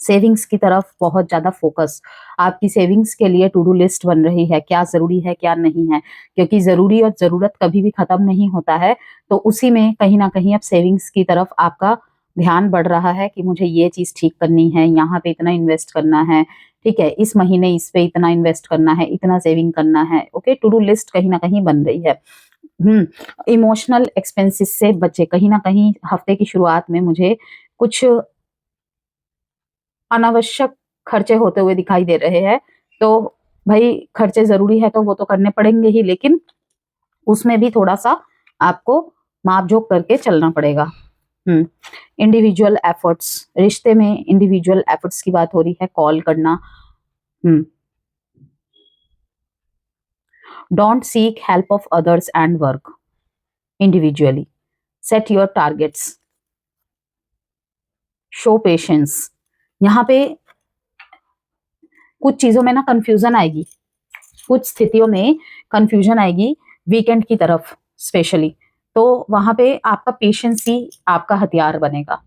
सेविंग्स की तरफ बहुत ज्यादा फोकस। आपकी सेविंग्स के लिए टू डू लिस्ट बन रही है, क्या जरूरी है क्या नहीं है, क्योंकि जरूरी और जरूरत कभी भी खत्म नहीं होता है। तो उसी में कहीं ना कहीं अब सेविंग्स की तरफ आपका ध्यान बढ़ रहा है कि मुझे ये चीज ठीक करनी है, यहाँ पे इतना इन्वेस्ट करना है, ठीक है, इस महीने इस पे इतना इन्वेस्ट करना है, इतना सेविंग करना है। ओके, टू डू लिस्ट कहीं ना कहीं बन रही है। इमोशनल एक्सपेंसेस से बचे। कहीं ना कहीं हफ्ते की शुरुआत में मुझे कुछ अनावश्यक खर्चे होते हुए दिखाई दे रहे हैं। तो भाई खर्चे जरूरी है तो वो तो करने पड़ेंगे ही, लेकिन उसमें भी थोड़ा सा आपको माप जोक करके चलना पड़ेगा। इंडिविजुअल एफर्ट्स, रिश्ते में इंडिविजुअल एफर्ट्स की बात हो रही है, कॉल करना। Don't seek help of others and work individually. Set your targets, show patience. यहाँ पे कुछ चीजों में ना कंफ्यूजन आएगी, कुछ स्थितियों में कंफ्यूजन आएगी वीकेंड की तरफ स्पेशली। तो वहां पे आपका पेशेंस ही आपका हथियार बनेगा।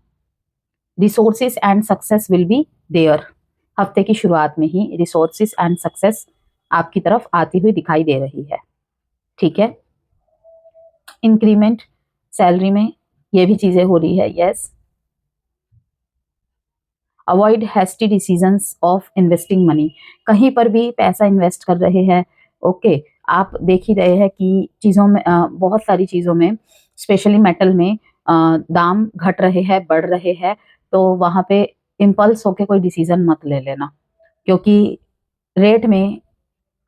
Resources and success will be there. हफ्ते की शुरुआत में ही रिसोर्सेस एंड सक्सेस आपकी तरफ आती हुई दिखाई दे रही है, ठीक है। इंक्रीमेंट सैलरी में ये भी चीजें हो रही है, yes. Avoid hasty decisions of investing money. कहीं पर भी पैसा इन्वेस्ट कर रहे हैं, ओके, आप देख ही रहे हैं कि चीज़ों में बहुत सारी चीज़ों में, स्पेशली मेटल में दाम घट रहे हैं, बढ़ रहे हैं। तो वहाँ पे इम्पल्स होके कोई डिसीजन मत ले लेना, क्योंकि रेट में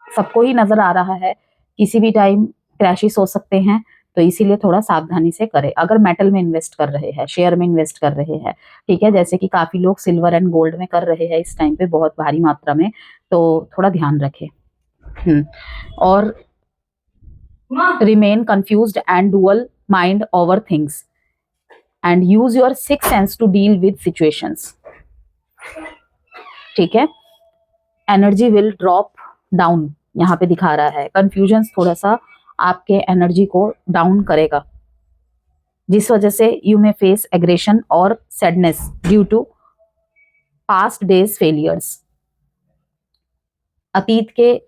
सबको ही नजर आ रहा है किसी भी टाइम क्रैशेस हो सकते हैं। तो इसीलिए थोड़ा सावधानी से करें। अगर मेटल में इन्वेस्ट कर रहे हैं, शेयर में इन्वेस्ट कर रहे हैं, ठीक है, जैसे कि काफी लोग सिल्वर एंड गोल्ड में कर रहे हैं इस टाइम पे बहुत भारी मात्रा में, तो थोड़ा ध्यान रखें। और remain confused and dual mind over things and use your six sense to deal with situations, ठीक है। एनर्जी विल ड्रॉप डाउन, यहाँ पे दिखा रहा है कंफ्यूजन थोड़ा सा आपके एनर्जी को डाउन करेगा, जिस वजह से यू मे फेस एग्रेशन और sadness due to past days failures. अतीत के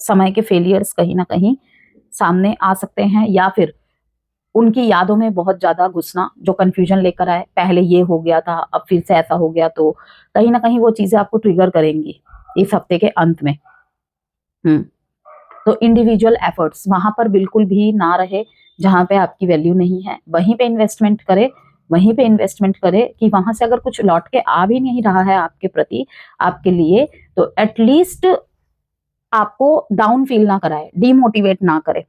समय के फेलियर्स कहीं ना कहीं सामने आ सकते हैं, या फिर उनकी यादों में बहुत ज्यादा घुसना जो कंफ्यूजन लेकर आए, पहले ये हो गया था अब फिर से ऐसा हो गया, तो कहीं ना कहीं वो चीजें आपको ट्रिगर करेंगी इस हफ्ते के अंत में। तो इंडिविजुअल एफर्ट्स वहां पर बिल्कुल भी ना रहे जहां पे आपकी वैल्यू नहीं है, वहीं पे इन्वेस्टमेंट करे, वहीं पे इन्वेस्टमेंट करे कि वहां से अगर कुछ लौट के आ भी नहीं रहा है आपके प्रति, आपके लिए, तो एटलीस्ट आपको डाउन फील ना कराए, डीमोटिवेट ना करे।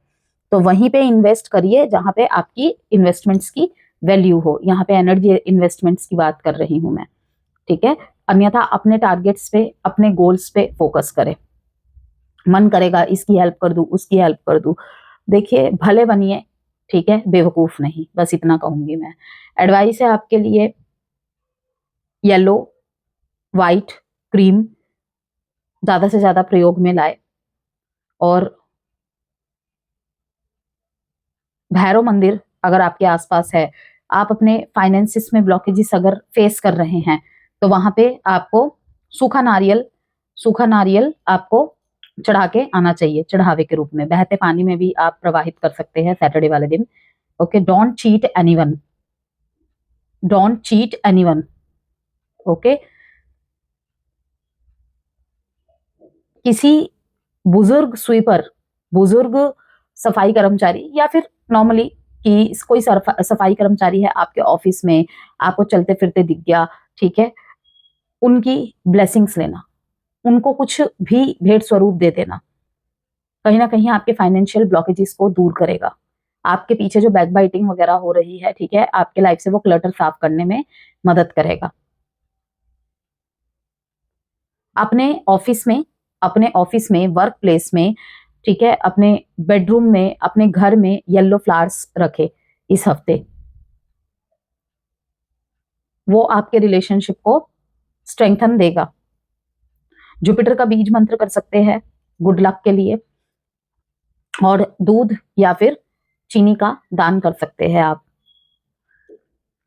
तो वहीं पे इन्वेस्ट करिए जहां पे आपकी इन्वेस्टमेंट्स की वैल्यू हो। यहाँ पे एनर्जी इन्वेस्टमेंट्स की बात कर रही हूं मैं, ठीक है। अन्यथा अपने टारगेट्स पे, अपने गोल्स पे फोकस करें। मन करेगा इसकी हेल्प कर दूं, उसकी हेल्प कर दूं, देखिए भले बनिए, ठीक है, बेवकूफ नहीं, बस इतना कहूंगी मैं। एडवाइस है आपके लिए, येलो, वाइट, क्रीम ज्यादा से ज्यादा प्रयोग में लाए। और भैरव मंदिर अगर आपके आसपास है, आप अपने फाइनेंसिस में ब्लॉकेजेस अगर फेस कर रहे हैं, तो वहां पे आपको सूखा नारियल आपको चढ़ा के आना चाहिए, चढ़ावे के रूप में। बहते पानी में भी आप प्रवाहित कर सकते हैं सैटरडे वाले दिन। Okay, don't cheat anyone, don't cheat anyone. Okay, किसी बुजुर्ग स्वीपर, बुजुर्ग सफाई कर्मचारी, या फिर नॉर्मली कि कोई सफाई कर्मचारी है आपके ऑफिस में, आपको चलते फिरते दिख गया, ठीक है, उनकी ब्लेसिंग्स लेना, उनको कुछ भी भेंट स्वरूप दे देना, कहीं ना कहीं आपके फाइनेंशियल ब्लॉकेजेस को दूर करेगा। आपके पीछे जो बैक बाइटिंग वगैरह हो रही है, ठीक है, आपके लाइफ से वो क्लटर साफ करने में मदद करेगा। अपने ऑफिस में, वर्क प्लेस में, ठीक है, अपने बेडरूम में, अपने घर में येलो फ्लावर्स रखे इस हफ्ते। वो आपके रिलेशनशिप को स्ट्रेंथन देगा। जुपिटर का बीज मंत्र कर सकते हैं गुड लक के लिए, और दूध या फिर चीनी का दान कर सकते हैं आप।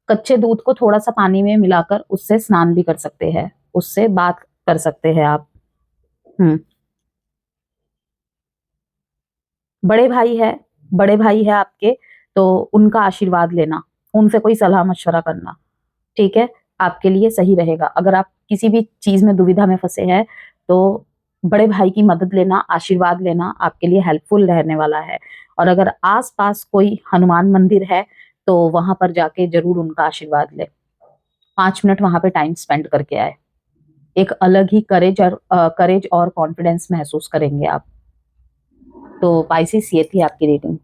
कच्चे दूध को थोड़ा सा पानी में मिलाकर उससे स्नान भी कर सकते हैं, उससे बात कर सकते हैं आप। बड़े भाई है, बड़े भाई है आपके, तो उनका आशीर्वाद लेना, उनसे कोई सलाह मशवरा करना, ठीक है, आपके लिए सही रहेगा। अगर आप किसी भी चीज में दुविधा में फंसे हैं, तो बड़े भाई की मदद लेना, आशीर्वाद लेना आपके लिए हेल्पफुल रहने वाला है। और अगर आसपास कोई हनुमान मंदिर है, तो वहां पर जाके जरूर उनका आशीर्वाद ले। 5 मिनट वहां पे टाइम स्पेंड करके आए, एक अलग ही करेज और कॉन्फिडेंस महसूस करेंगे आप। तो पाइसेस, ये थी आपकी रीडिंग।